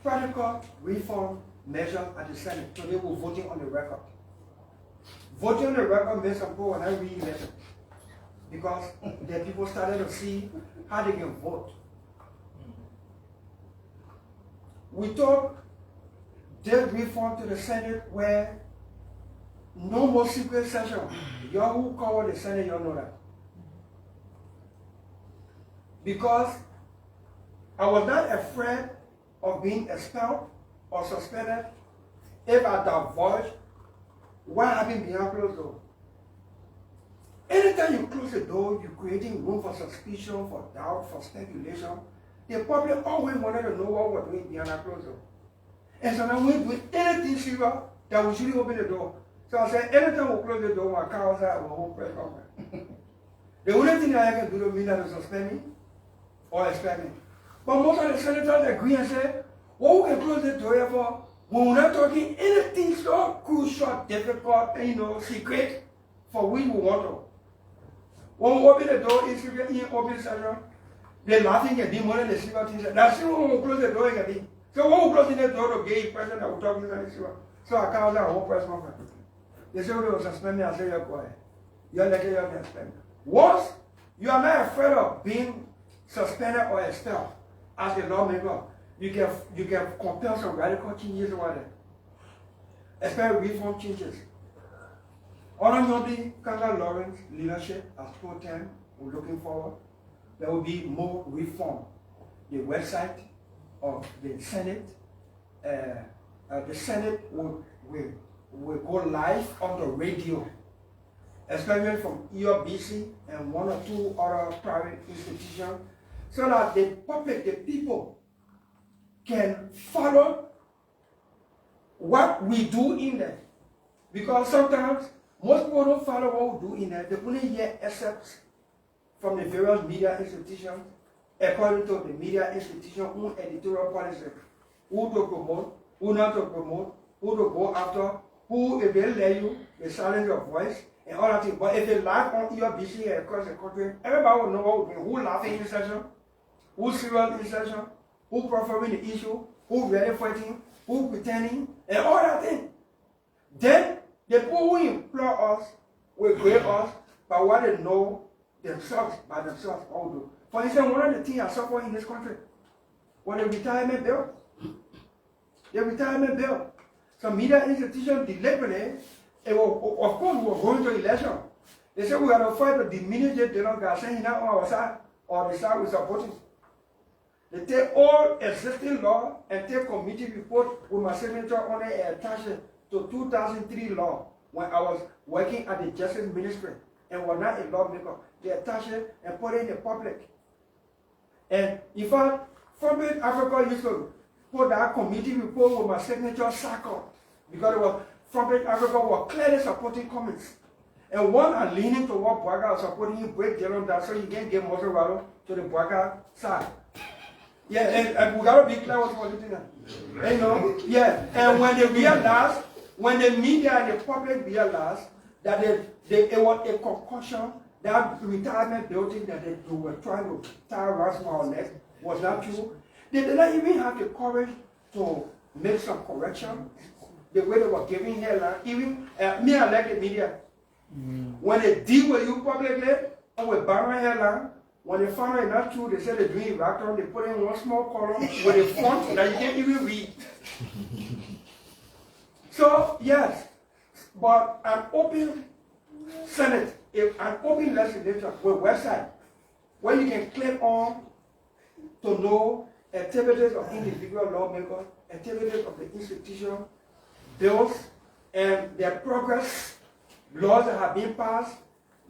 practical reform measures at the Senate. Today we're voting on the record. Voting on the record means some people are not re-elected because the people started to see how they can vote. We took this reform to the Senate where no more secret session. Y'all who cover the Senate, y'all know that. Because I was not afraid of being expelled or suspended if I divulge what happened behind closed door. Anytime you close the door, you're creating room for suspicion, for doubt, for speculation. The public always wanted to know what we're doing behind that closed door. And so now we're doing anything serious that we shouldn't open the door. So I said, anytime we close the door, my car outside, we'll hold press conference. The only thing that I can do to me that is suspend me or expel me. But most of the senators agree and say, what we can close the door for when we're not talking anything so crucial, difficult, and secret for which we want to. When we open the door in secret, in open session, they're laughing at me more than the secret things. That's when we close the door again. So when we close the door to get impression that we're talking about this, So I can't have a whole press conference. They say, we will suspend me. I say, you're quiet. You're lucky you're not suspended. Once you are not afraid of being suspended or expelled as a lawmaker, you can compel some radical changes over there. Especially reform changes. Honorably, Kanga Lawrence leadership as pro tem, we're looking forward. There will be more reform. The website of the Senate, the Senate will go live on the radio, especially from EOBC and one or two other private institutions, so that the public, the people, can follow what we do in there. Because sometimes most people don't follow what we do in there. They only hear excerpts from the various media institutions, according to the media institution own editorial policy, who to promote, who not to promote, who to go after, who, if they let you, they silence your voice, and all that thing. But if they laugh on EOBC and across the country, everybody will know what we're doing. Who laughing in session, who serious in session, who performing the issue, who really fighting, who pretending, and all that thing. Then the people who employ us will grade us by what they know themselves, by themselves, what we do. For instance, one of the things I suffer in this country was the retirement bill. The retirement bill. Some media institutions deliberately, of course, we were going to election. They said we got to fight to diminish the Dillon guy, saying he's not on our side, or the side we're supporting. They take all existing law and take committee report with my signature on it and attach it to 2003 law when I was working at the Justice Ministry and was not a lawmaker. They attach it and put it in the public. And in fact, Forbid Africa used to put that committee report with my signature circle because it was Forbid Africa was clearly supporting comments. And one are leaning toward Boaga, supporting him, break Dillon down so he can get Moserado to the Boaga side. Yeah, and we gotta be clear what we're looking at. You know, yeah. And when they realized, when the media and the public realized that it was a concussion, that retirement building that they were trying to tie around our neck was not true, they did not even have the courage to make some correction. The way they were giving headline, even me, I like the media. When they deal with you publicly and with barren headline, when they found out it's not true, they said they're doing reactor, they put in one small column with a font that you can't even read. So, yes, but an open Senate, an open legislature with website where you can click on to know activities of individual lawmakers, activities of the institution, bills, and their progress, laws that have been passed,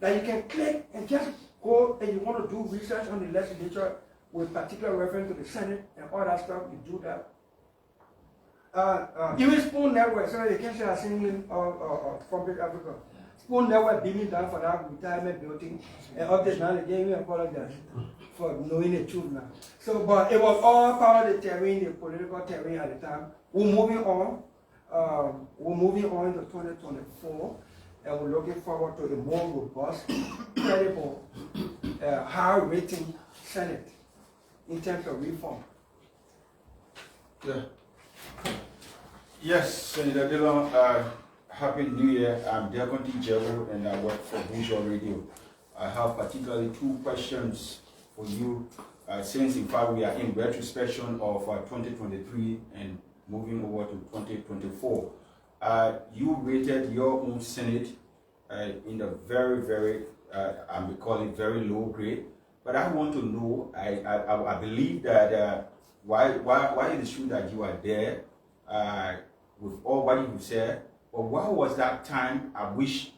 that you can click and just go and you want to do research on the legislature with particular reference to the Senate and all that stuff, you do that. Even Spoon Network, so you can't say I'm singing from Big Africa. Spoon Network beat me down for that retirement building, and up this now they gave me apologize for knowing the truth now. So, but it was all part of the terrain, the political terrain at the time. We're moving on. We're moving on to 2024, and we're looking forward to a more robust, credible, high-rating Senate in terms of reform. Yeah. Yes, Senator Dillon, Happy New Year. I'm Diakon T. Jebo, and I work for Visual Radio. I have particularly two questions for you, since in fact we are in retrospection of 2023 and moving over to 2024. You rated your own Senate in the very, I may call it very low grade, but I want to know, I believe that why it is true that you are there with all what you said, but why was that time I wish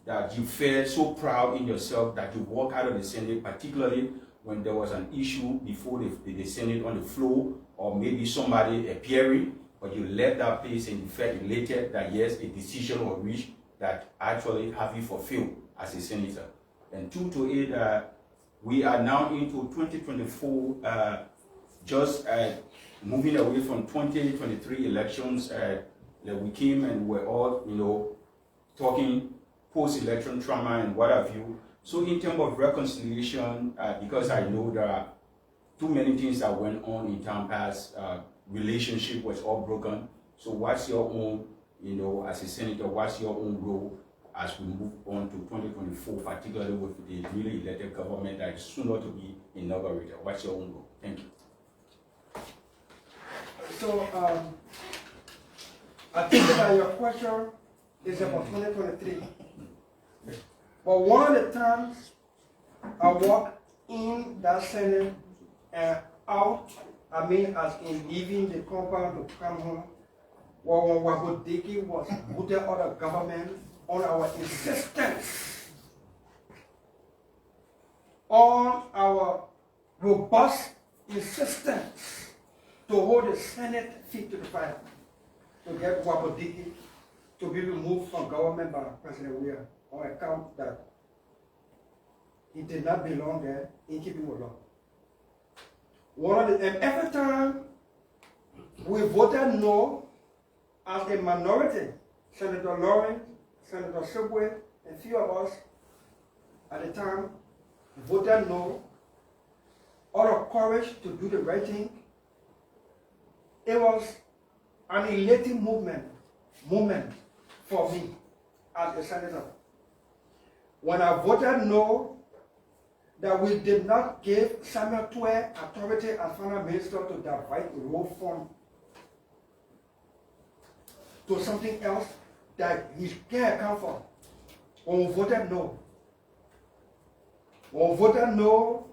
that you felt so proud in yourself that you walked out of the Senate, particularly when there was an issue before the Senate on the floor, or maybe somebody appearing, but you left that place and you felt elated that yes, a decision was reached that actually have you fulfilled as a senator. And 2 to 8, we are now into 2024, just moving away from 2023 elections. That we came and we're all, talking post-election trauma and what have you. So in terms of reconciliation, because I know there are too many things that went on in time past, relationship was all broken. So what's your own as a senator, what's your own role as we move on to 2024, particularly with the newly elected government that is sooner to be inaugurated? What's your own role? Thank you. So, I think that your question is about 2023. But one of the times I walked in that Senate and out, as in leaving the compound to come home, when Wabodiki was putting out of government on our insistence, on our robust insistence to hold the Senate feet to the fire, to get Wabodiki to be removed from government by President Weah on account that he did not belong there in keeping with law. And every time we voted no as a minority, Senator Lawrence, Senator Subway, and a few of us at the time voted no out of courage to do the right thing. It was an elating moment for me as a senator. When I voted no, that we did not give Samuel Twe authority as finance minister to divide the road fund to something else that he can't account for. When we voted no. When we voted no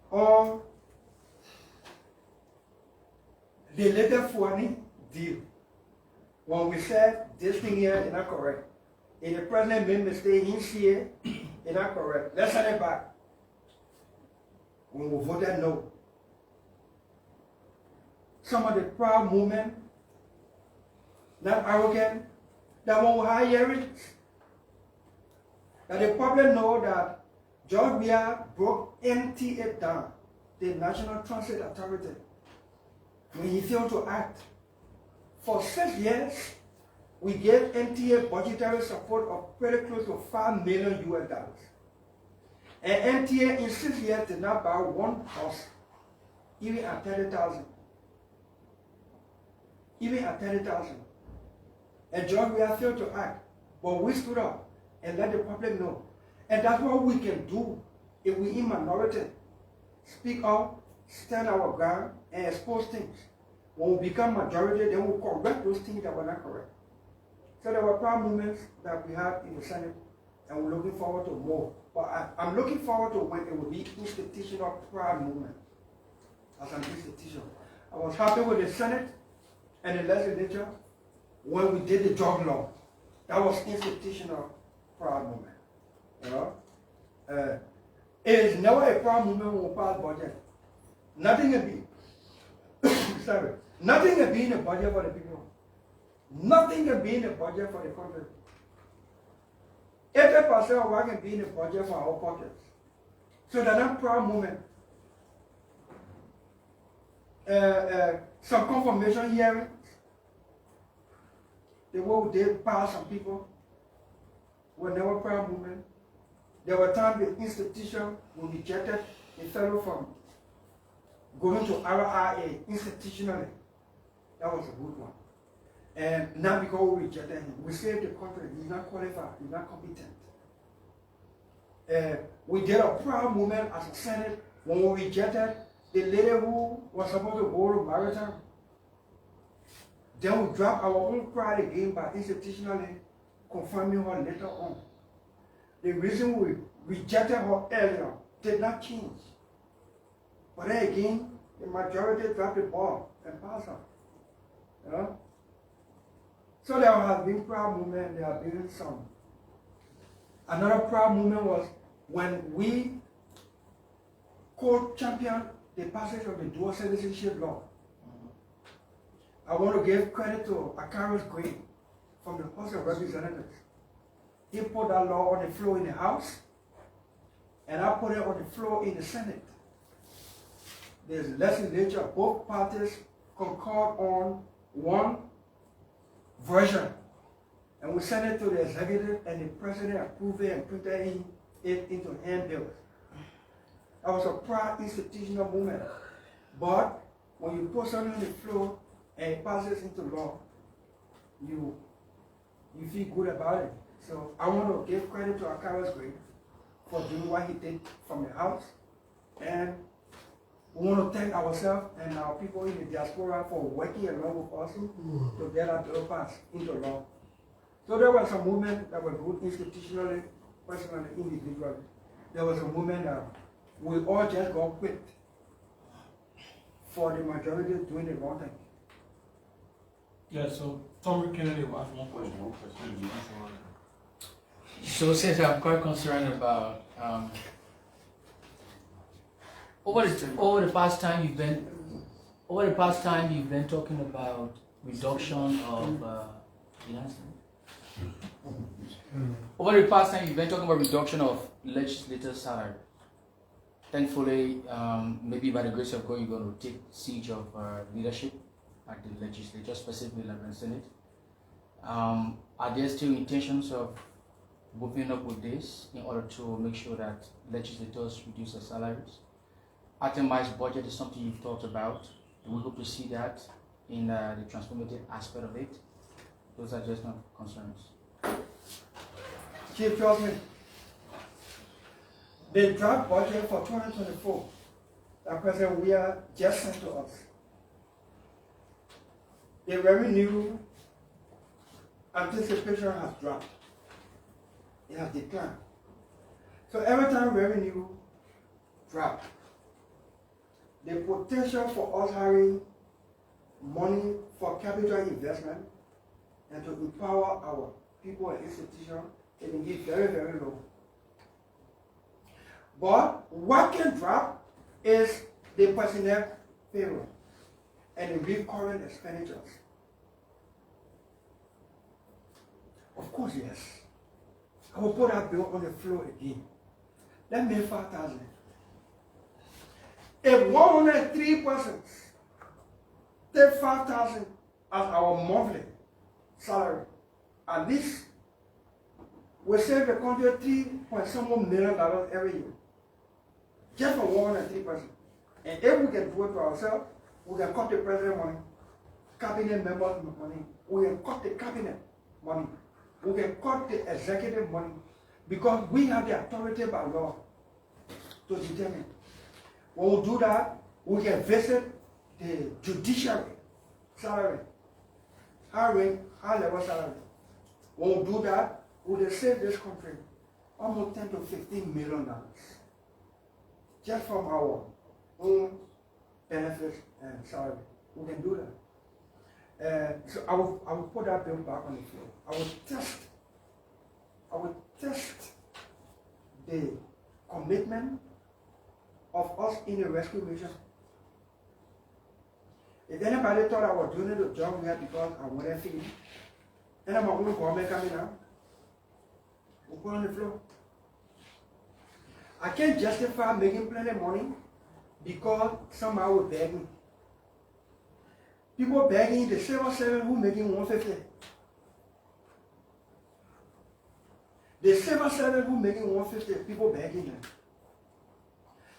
on the later Fuani deal. When we said this thing here is not correct. If the president made mistake, he see it, it's not correct. Let's send it back. When we voted no. Some of the proud movement, not arrogant, that when we had hearings, that the public know that George Weah broke NTA down, the National Transit Authority, when he failed to act. For 6 years, we gave NTA budgetary support of pretty close to $5 million US. And NTA in 6 years did not buy one bus, even at 30,000. Even at 30,000. And George Weah failed to act. But we stood up and let the public know. And that's what we can do if we in minority. Speak up, stand our ground, and expose things. When we become majority, then we'll correct those things that were not correct. So there were proud moments that we had in the Senate, and we're looking forward to more. But I'm looking forward to when it will be institutional proud movement as an institution. I was happy with the Senate and the legislature when we did the drug law. That was institutional proud movement. You know? It is never a proud movement when we pass budget. Nothing can be. Sorry. Nothing can be in the budget for the people. Nothing can be in the budget for the country. 80% of what can be in the budget for our pockets. So that not proud moment. Some confirmation hearings. The way we did pass some people were never proud moment. There were times the institution we rejected a fellow from going to RIA institutionally. That was a good one. And not because we rejected him. We saved the country. He's not qualified. He's not competent. We did a proud movement as a Senate when we rejected the lady who was supposed to go to maritime. Then we dropped our own pride again by institutionally confirming her later on. The reason we rejected her earlier did not change. But then again, the majority dropped the ball and passed her. You know? So there have been proud movement, there have been some. Another proud movement was when we co-championed the passage of the dual citizenship law. I want to give credit to Akaris Green from the House of Representatives. He put that law on the floor in the House, and I put it on the floor in the Senate. The legislature, both parties concord on one version, and we sent it to the executive, and the president approved it and printed it into handbills. That was a proud institutional movement. But when you put something on the floor and it passes into law, you feel good about it. So I want to give credit to Akara's Grade for doing what he did from the house. And we want to thank ourselves and our people in the diaspora for working along with us to get our bill passed into law. So there was a movement that was good institutionally, personally, individually. There was a movement that we all just got quit for the majority doing the wrong thing. Yeah, so Tom Kennedy will ask one question. So since I'm quite concerned about over the past time you've been talking about reduction of over the past time you've been talking about reduction of legislators' salary. Thankfully, maybe by the grace of God, you're going to take siege of leadership at the legislature, specifically Liberia Senate. Are there still intentions of moving up with this in order to make sure that legislators reduce their salaries? Itemized budget is something you've talked about. Do we hope to see that in the transformative aspect of it? Those are just my concerns. Chief Justice, the draft budget for 2024 that President Weah just sent to us, the revenue anticipation has dropped. It has declined. So every time revenue drops, the potential for us having money for capital investment and to empower our people and institutions it can be very, very low. But what can drop is the personnel payroll and the recurrent expenditures. Of course, yes. I will put that bill on the floor again. Let me 5,000. If 103 persons take 5,000 as our monthly salary, at least we save the country $3.some million every year. Just for 103 persons. And if we can do it to ourselves, we can cut the president money, cabinet members money, we can cut the cabinet money, we can cut the executive money, because we have the authority by law to determine. When we do that, we can visit the judiciary salary, high level salary. When we do that, we will save this country almost $10 to $15 million just from our own benefits and salary. We can do that. So I will put that bill back on the floor. I will test the commitment of us in the rescue mission. If anybody thought I was doing the job here because I wanted feed, and I'm going to government coming out, we'll put on the floor. I can't justify making plenty of money because somehow will beg me. People begging the civil servant who making 150. The civil servant who making 150, people begging them.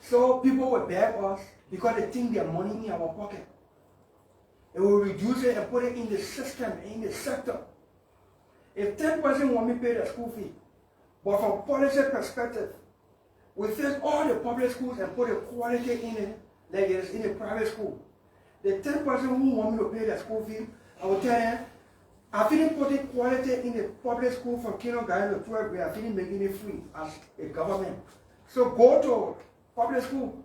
So people will beg us because they think their money in our pocket. They will reduce it and put it in the system, in the sector. If 10% want me to pay the school fee, but from policy perspective, we fix all the public schools and put the quality in it, like it is in a private school. The 10% who want me to pay the school fee, I will tell them, I finish putting quality in the public school from kindergarten to 12th grade, I finish making it free as a government. So go to public school.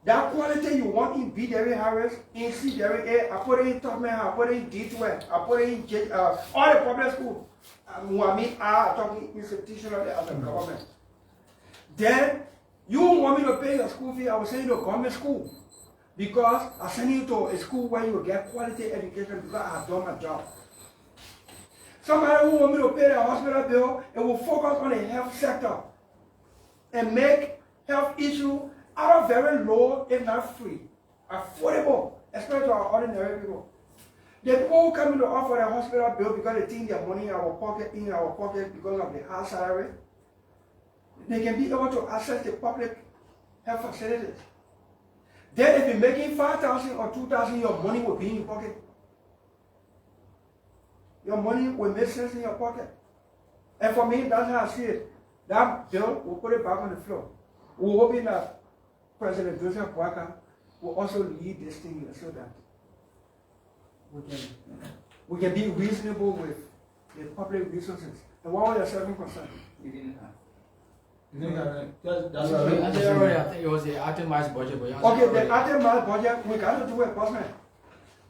That quality you want in B. Derry Harris, in C. Derry A, I put it in Tubman, I put it in D12, I put it in all the public schools. I'm talking institutionally as a government. Then, you want me to pay your school fee, I will send you to a government school. Because I send you to a school where you will get quality education because I have done my job. Somebody who want me to pay the hospital bill, it will focus on the health sector and make health issue out of very low, if not free, affordable, especially to our ordinary people. The people who come in to offer the hospital bill because they think their money in our pocket because of the high salary, they can be able to access the public health facilities. Then if you're making 5,000 or 2,000, your money will be in your pocket. your money will make sense in your pocket. And for me, that's how I see it. That bill, we'll put it back on the floor. We're hoping that President Joseph Boakai will also lead this thing here so that we can be reasonable with the public resources. And what were your second concern? You didn't have. I think it was the itemized budget, but Okay, the itemized budget, we got to do it, bossman.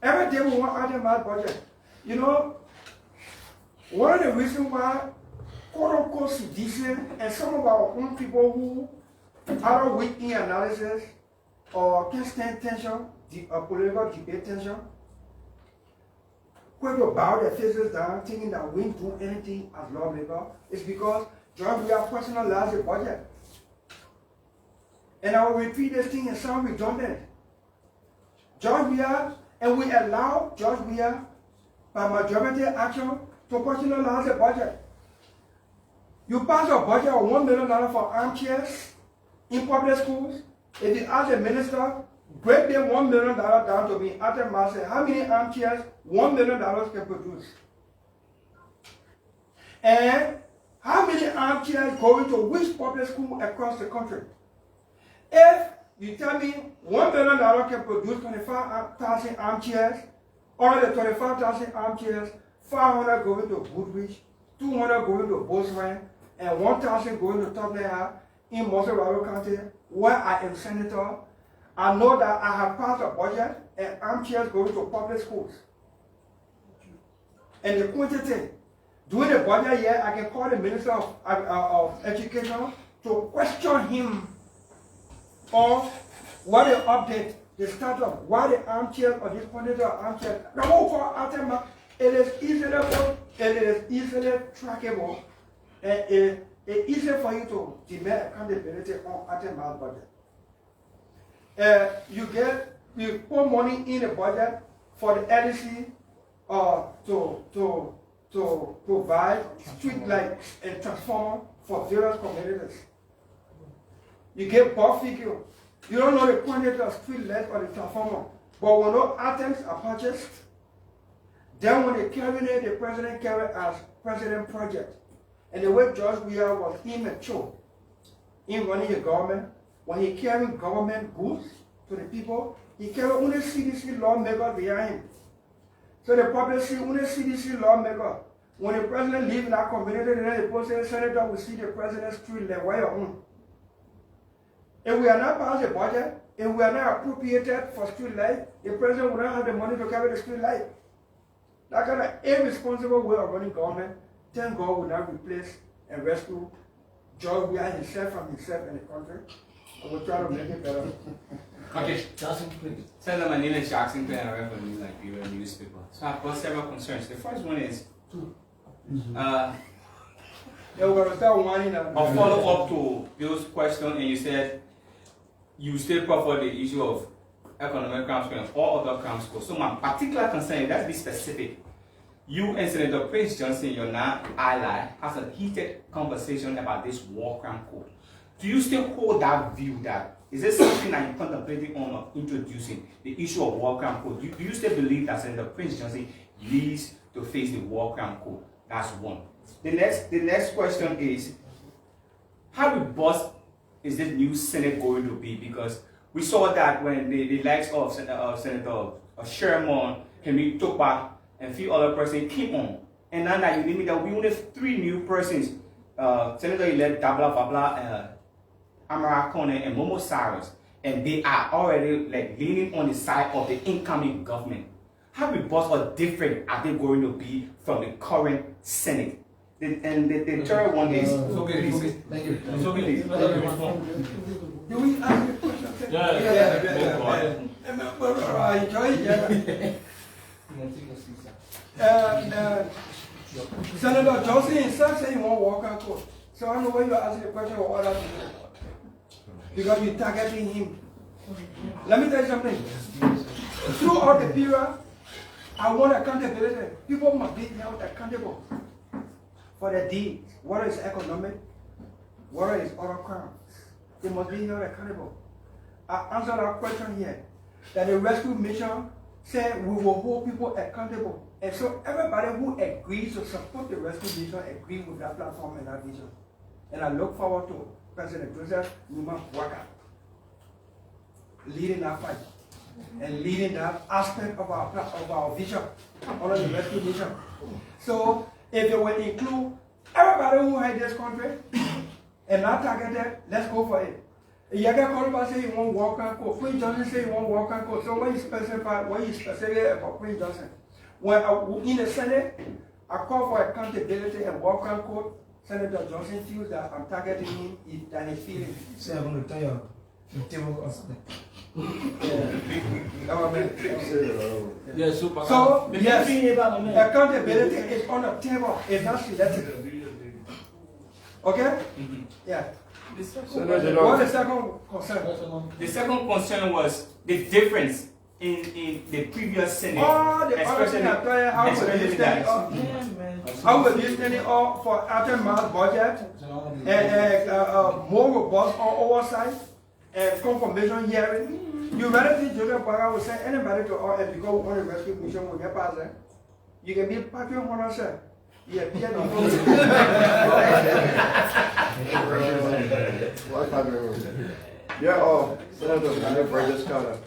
Every day we want itemized budget. You know, one of the reasons why quote-unquote sedition and some of our own people who are weak in analysis or can stand tension, political debate tension, quick to bow their faces down, thinking that we don't do anything as lawmaker, is because George, we are personalized the budget. And I will repeat this thing and sound redundant. George, we are, and we allow George, we are, by majority action, to personalize the budget. You pass a budget of $1 million for armchairs in public schools. If you ask the minister, break the $1 million down to me, after I say, how many armchairs $1 million can produce? And how many armchairs going to which public school across the country? If you tell me $1 million can produce 25,000 armchairs, out of the 25,000 armchairs, 500 going to Woodbridge, 200 going to Bozeman, and 1,000 going to Tottenham in Morocco County, where I am senator, I know that I have passed a budget and armchairs going to public schools. And the quantity, during the budget year, I can call the Minister of Education to question him on what the update, the status, why the armchairs or this quantity of armchairs. The whole for Atema, it is easily trackable, and it is easy for you to demand accountability on Atema's budget. You put money in the budget for the LEC to provide street lights and transformer for various communities. You get bulk figure. You don't know the quantity of street lights or the transformer, but when those items are purchased, then when they carry it, the president carry it as president project. And the way George Weah was immature in running the government, when he carried government goods to the people, he carried only CDC lawmakers behind him. So the public see only CDC lawmaker. When the president leaves in that community, then the president senator will see the president's street like where your own. If we are not passed the budget, if we are not appropriated for street light, the president will not have the money to carry the street light. That kind of irresponsible way of running government, thank God will not replace and rescue George Weah himself from himself in the country. And we'll try to make it better. Okay, Jackson, please. Senator, my name is Jackson Clay, and I work for the Liberia newspaper. So I've got several concerns. The first one is we're going to start whining now. a follow-up to Bill's question, and you said you still prefer the issue of economic crimes and all other crimes. So my particular concern, let's be specific. You and Senator Prince Johnson, your ally, has a heated conversation about this war crime code. Do you still hold that view that is this something that you're contemplating on of introducing the issue of war crime code? Do you still believe that Senator Prince Johnson needs to face the war crime code? That's one. The next question is, how robust is this new Senate going to be? Because we saw that when the likes of Senator Sherman, Henry Topa, and a few other persons came on. And now that you name it, there will be only 3 new persons. Senator-elect Dabla Fabla, Amara Kone, and Momo Cyrus. And they are already like leaning on the side of the incoming government. How robust or different are they going to be from the current Senate? The third one is... Thank you. Do we ask the question? Senator Johnson himself said he won't walk out court. So I don't know why you're asking the question of what else. Because you're targeting him. Let me tell you something. Throughout the period, I want accountability. People must be held accountable for their deeds, whether it's economic, whether it's other crimes. They must be held accountable. I answered our question here, that the rescue mission said we will hold people accountable. And so everybody who agrees to support the rescue mission agrees with that platform and that vision. And I look forward to President Joseph Numa Waka leading that fight and leading that aspect of our vision under the rescue mission. So if they will include everybody who had this country and not targeted, let's go for it. Yaga Kolba say you won't walk and go. Queen Johnson say you won't walk and go. So when you specify about Queen Johnson, when in the Senate, I call for accountability and walk and go. Senator Johnson feels that I'm targeting him than he's feeling. Say I'm going to tell you the table or something. Yeah, super. So yes, accountability is on the table. It's not selected. Okay? Yeah. What is the second concern? The second concern was the difference in the previous Senate. Oh, the other thing I tell you, how will you stand it up for aftermath budget and more robust oversight and confirmation hearing? You rather think Joseph Baga will send anybody to all and because we want to rescue mission will get past that? You can be a patriot one sir. Yeah, Senator Burgess Carter.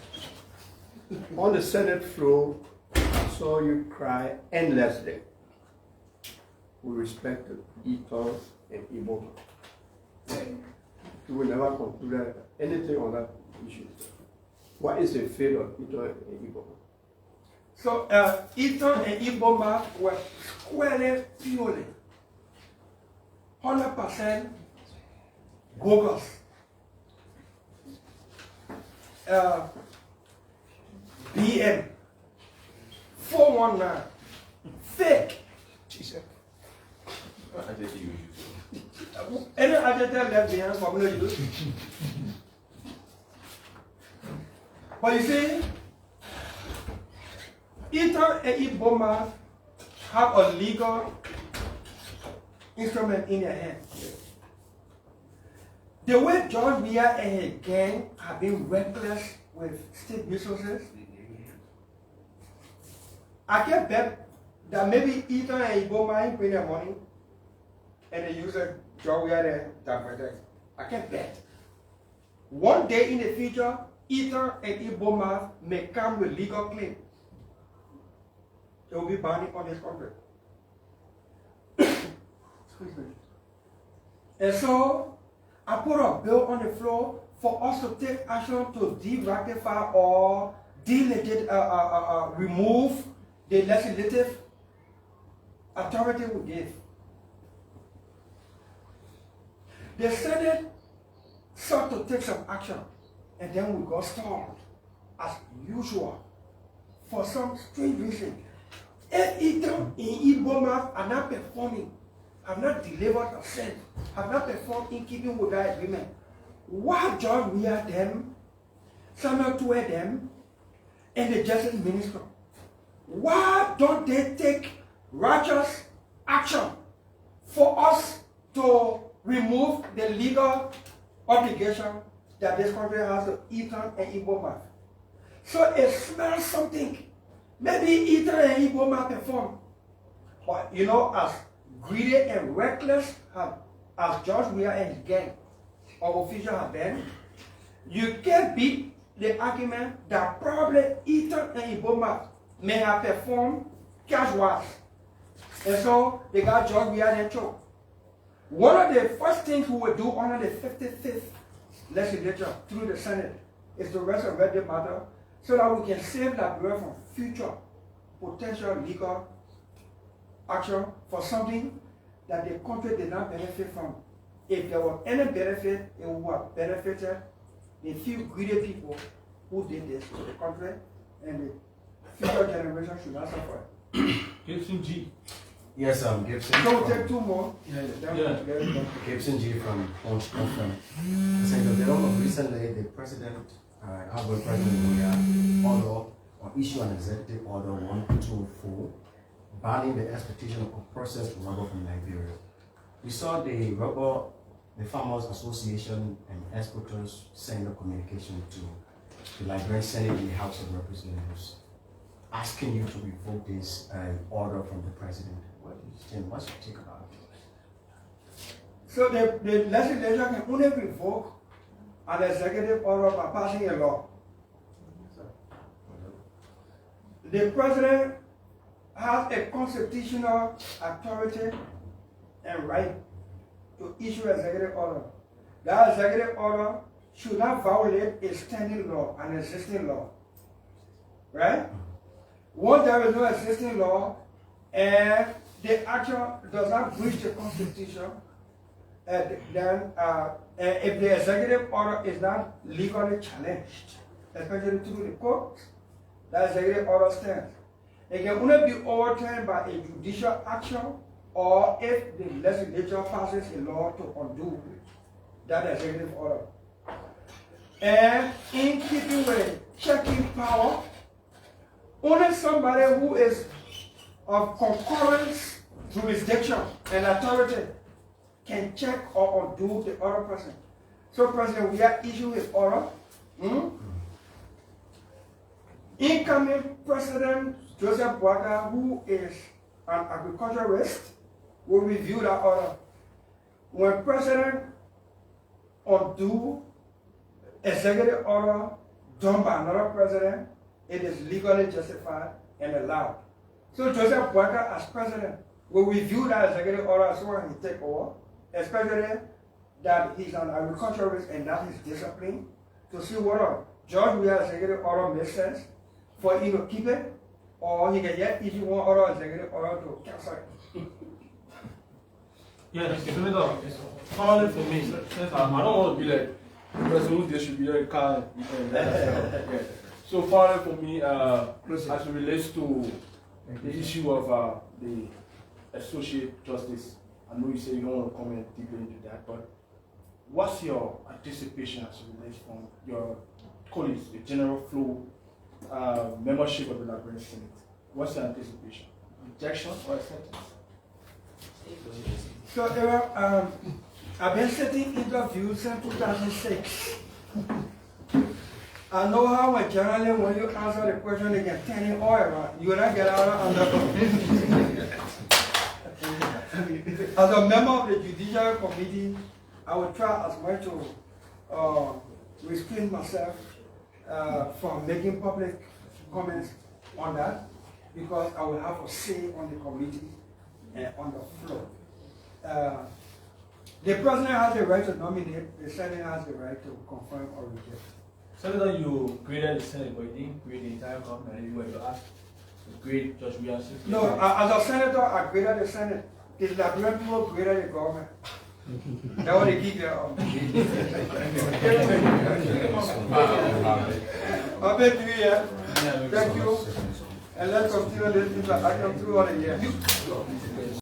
On the Senate floor, I saw you cry endlessly with respect to Ethos and Ebola. You will never conclude anything on that issue. What is the fate of Ethos and Ebola? So, Ethos and Ebola were squarely, purely, 100% bogus. BM 419 fake. Any adjective left behind for me to use. But you see, Ethos and Ebola have a legal instrument in their hand. The way George Weah and his gang have been reckless with state resources, I can bet that maybe Ethos and Ebola bring their money and they use a George Weah and that. I can bet. One day in the future, Ethos and Ebola may come with legal claim. They will be banning on this country. Excuse me. And so, I put a bill on the floor for us to take action to de-ratify or remove the legislative authority we give. The Senate sought to take some action, and then we got stalled, as usual, for some strange reason. If Ethos in Ebola are not performing, have not delivered a cent, have not performed in keeping with that agreement, why George Weah them, Samuel Tuwe them, and the Justice Minister? Why don't they take righteous action for us to remove the legal obligation that this country has to Ethos and Ebola? So it smells something. Maybe Ethos and Ebola perform. But you know, as greedy and reckless as George Weah and his gang or officials have been, you can't beat the argument that probably Ethos and Ebola may have performed cash wash. And so they got George Weah and choke. One of the first things we will do under the 55th legislature through the Senate is to resurrect the matter so that we can save Liberia from future potential legal action for something that the country did not benefit from. If there was any benefit, it would have benefited the few greedy people who did this to the country, and the future generations should not suffer. Gibson G. Yes, Gibson. So we'll take two more. Gibson G from Punch Conference. Senator Dillon, recently the president, outgoing President Weah, issue an executive order 1224 banning the exportation of processed rubber from Liberia. We saw the Farmers Association and exporters send a communication to the Liberian Senate and the House of Representatives. asking you to revoke this order from the president. What's your take about it? So the legislature can only revoke an executive order by passing a law. The president has a constitutional authority and right to issue executive order. That executive order should not violate a standing law, an existing law. Right? Once there is no existing law and the action does not breach the Constitution, then if the executive order is not legally challenged, especially through the courts, that executive order stands. It can only be overturned by a judicial action or if the legislature passes a law to undo that executive order. And in keeping with checking power, only somebody who is of concurrence, jurisdiction, and authority can check or undo the other person. So, President, we are issuing his order. Incoming President Joseph Boakai, who is an agriculturalist, will review that order. When President undo executive order done by another president, it is legally justified and allowed. So Joseph Boakai, as president, will review that executive order as soon as he take over, especially that he's an agriculturalist and that is disciplined, to see whether George Weah executive order makes sense for him to keep it, or he can yet issue one other executive order to cancel it. Yeah, Senator, finally for me, I don't want to be like the person who distributed a car. So finally for me, as it relates to the issue of the associate justice, I know you say you don't want to comment deeply into that, but what's your anticipation as it relates from your colleagues, the general flow, membership of the Liberian Senate? What's your anticipation? Rejection or acceptance? So, I've been sitting interviews since 2006. I know how generally when you answer the question, they can turn it all around. You will not get out of under. As a member of the Judicial Committee, I will try as much to restrain myself from making public comments on that, because I will have a say on the committee and on the floor. The president has the right to nominate, the Senate has the right to confirm or reject. Senator, you created the Senate, but you didn't create the entire government. You were to ask to create Judge Weah. No, as a senator, I created the Senate. The Liberian people created the government. That's what they keep there. Happy New Year. Thank you. And let's continue this interaction through all the years.